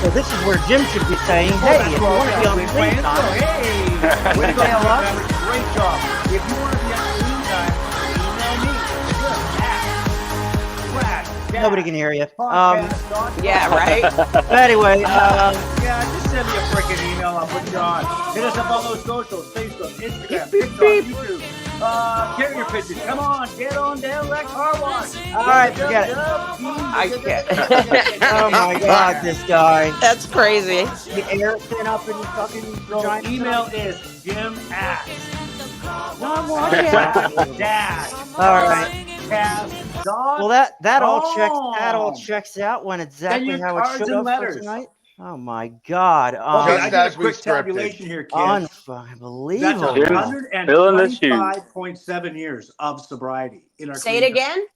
So this is where Jim should be saying, hey, if you want to be on screen time, Hey, way to go, email us. Trevor. Great job. If you want to be on screen time, email me. Nobody can hear you. Yeah, right? Anyway, Yeah, just send me a freaking email. I'll put you on. Hit us up on those socials: Facebook, Instagram, TikTok, YouTube. Carrier pigeon. Come on, get on down that car wash. all right, forget it. I can't. Oh my God, this guy. That's crazy. The air thin up in the fucking So vagina. email is Jim at dash All right. cast dot. Well, that all checks out when exactly your how it cards should and have for letters. tonight. Oh my God. Okay, I Just did a as we quick scripted. tabulation here, kids. That's Unbelievable. Jim's filling the shoes. 125.7 years of sobriety in our Say it clean time. again.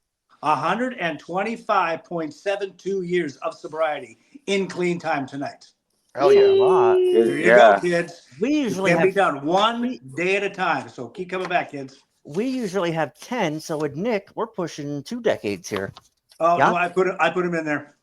125.72 years of sobriety in clean time tonight. Hell yeah. A lot. There you Yeah. go, kids. We It usually can be have done one day at a time. So keep coming back, kids. 10. So with Nick, we're pushing 2 decades here. Oh, Yeah? no, I put him in there.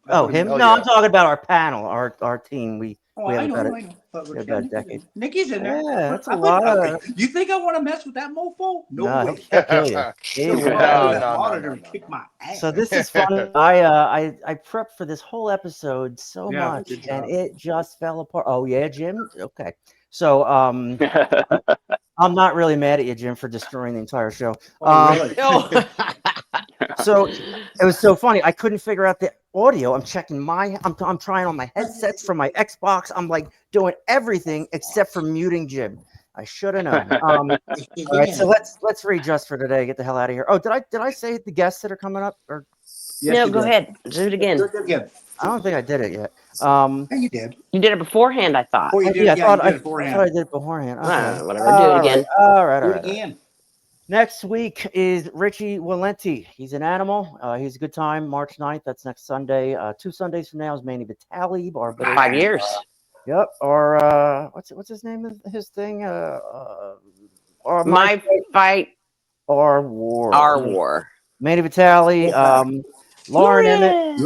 I Oh, put him? Hell No, yeah. I'm talking about our panel, our team. We Oh, have I know, about I know. But we have about a decade. Nikki's in there. Yeah, that's a I put- lot of- okay. You think I want to mess with that mofo? No No, way. he'll kill you. He He'll will come No, out kill of you. that no, monitor and no. kick my ass. So this is fun. I prepped for this whole episode so Yeah, much, good and job. it just fell apart. Oh yeah, Jim. Okay. So I'm not really mad at you, Jim, for destroying the entire show. Oh, really? No. So it was so funny. I couldn't figure out the audio. I'm checking I'm trying on my headsets from my Xbox. I'm like doing everything except for muting Jim. I should have known. All right, so let's read just for today. Get the hell out of here. Oh, did I say the guests that are coming up? Or Yes, No, you go did. ahead. Do it again. Do it again. I don't think I did it yet. Yeah, you did. You did it beforehand, I thought. Oh, you did. Yeah, Yeah, you did it I thought I beforehand. did it beforehand. Okay. Whatever. Do it again. All right. Do it again. Next week is Richie Valenti. He's an animal. He's a good time. March 9th. That's next Sunday. 2 Sundays from now is Manny Vitale. 5 years. Yep. Or what's his name? His thing. Or My fight, or war. our war. Manny Vitale. Lauren Emmett.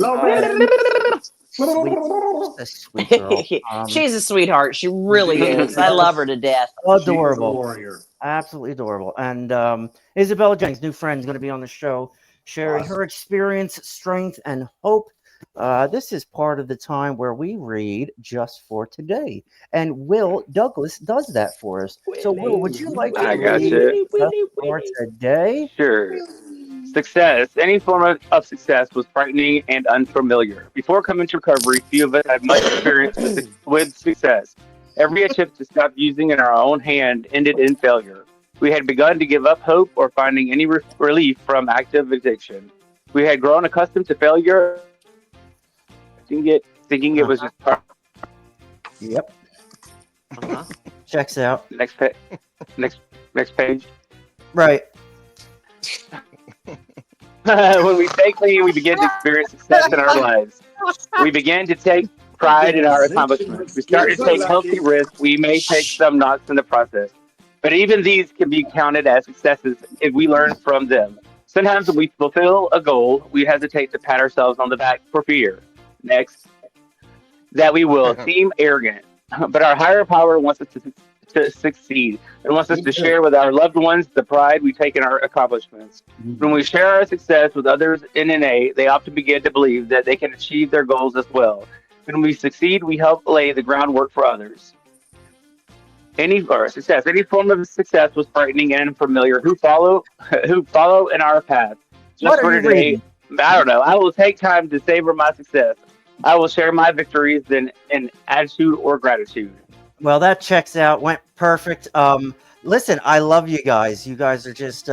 Sweet girl. She's a sweetheart. She really is. I love her to death. Adorable. Warrior. Absolutely adorable. And Isabella Jennings, new friend, is going to be on the show, sharing her experience, strength, and hope. This is part of the time where we read just for today. And Will Douglas does that for us. So, Will, would you like to I read gotcha. just for today? Sure. Success. Any form of success was frightening and unfamiliar. Before coming to recovery, few of us had much experience with success. Every attempt to stop using in our own hand ended in failure. We had begun to give up hope or finding any relief from active addiction. We had grown accustomed to failure, thinking it was just part. Yep. Checks out. Next page. Right. When we stay clean, we begin to experience success in our lives. We begin to take pride in our accomplishments. We start to take healthy risks. We may take some knocks in the process. But even these can be counted as successes if we learn from them. Sometimes when we fulfill a goal, we hesitate to pat ourselves on the back for fear. Next, that we will seem arrogant. But our higher power wants us to succeed and wants us to share with our loved ones the pride we take in our accomplishments. When we share our success with others in NA, they often begin to believe that they can achieve their goals as well. When we succeed, we help lay the groundwork for others. Any form of success was frightening and unfamiliar. Who follow in our path. Just What are for you today, reading? I don't know. I will take time to savor my success. I will share my victories in attitude or gratitude. Well, that checks out. Went perfect. Listen, I love you guys. You guys are just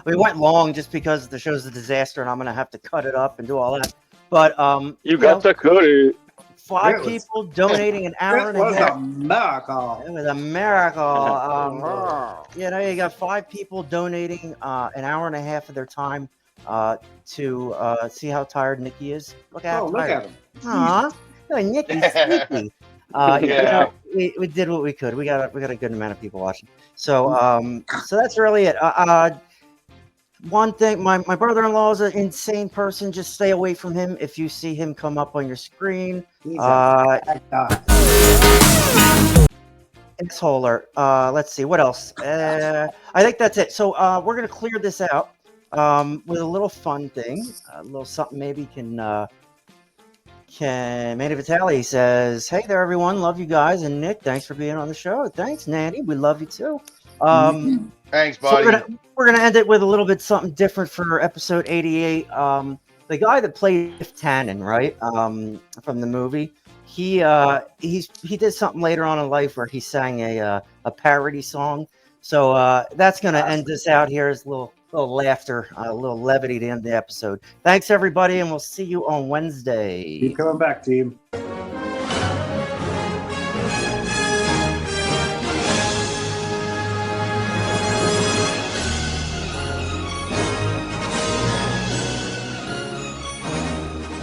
we went long just because the show's a disaster and I'm gonna have to cut it up and do all that. But You got to cut it. 5 It was- people donating an hour It and a was half. a miracle. It was a miracle. You got 5 people donating an hour and a half of their time to see how tired Nicky is. Look at how Oh, look tired. at him. Aw, oh, Nicky's sleepy. Yeah. We did what we could. We got a good amount of people watching. So so that's really it. One thing, my brother-in-law is an insane person. Just stay away from him if you see him come up on your screen. He's a bad guy. Assholer. Let's see what else. I think that's it. So we're gonna clear this out with a little fun thing, a little something maybe can Manny Vitale says, "Hey there, everyone. Love you guys, and Nick, thanks for being on the show. Thanks, Nanny. We love you too." Thanks, So buddy. we're gonna end it with a little bit something different for episode 88. The guy that played Tannen, right, from the movie, he did something later on in life where he sang a parody song. So that's gonna end this out here as a little laughter, a little levity to end the episode. Thanks everybody, and we'll see you on Wednesday. Keep coming back, team.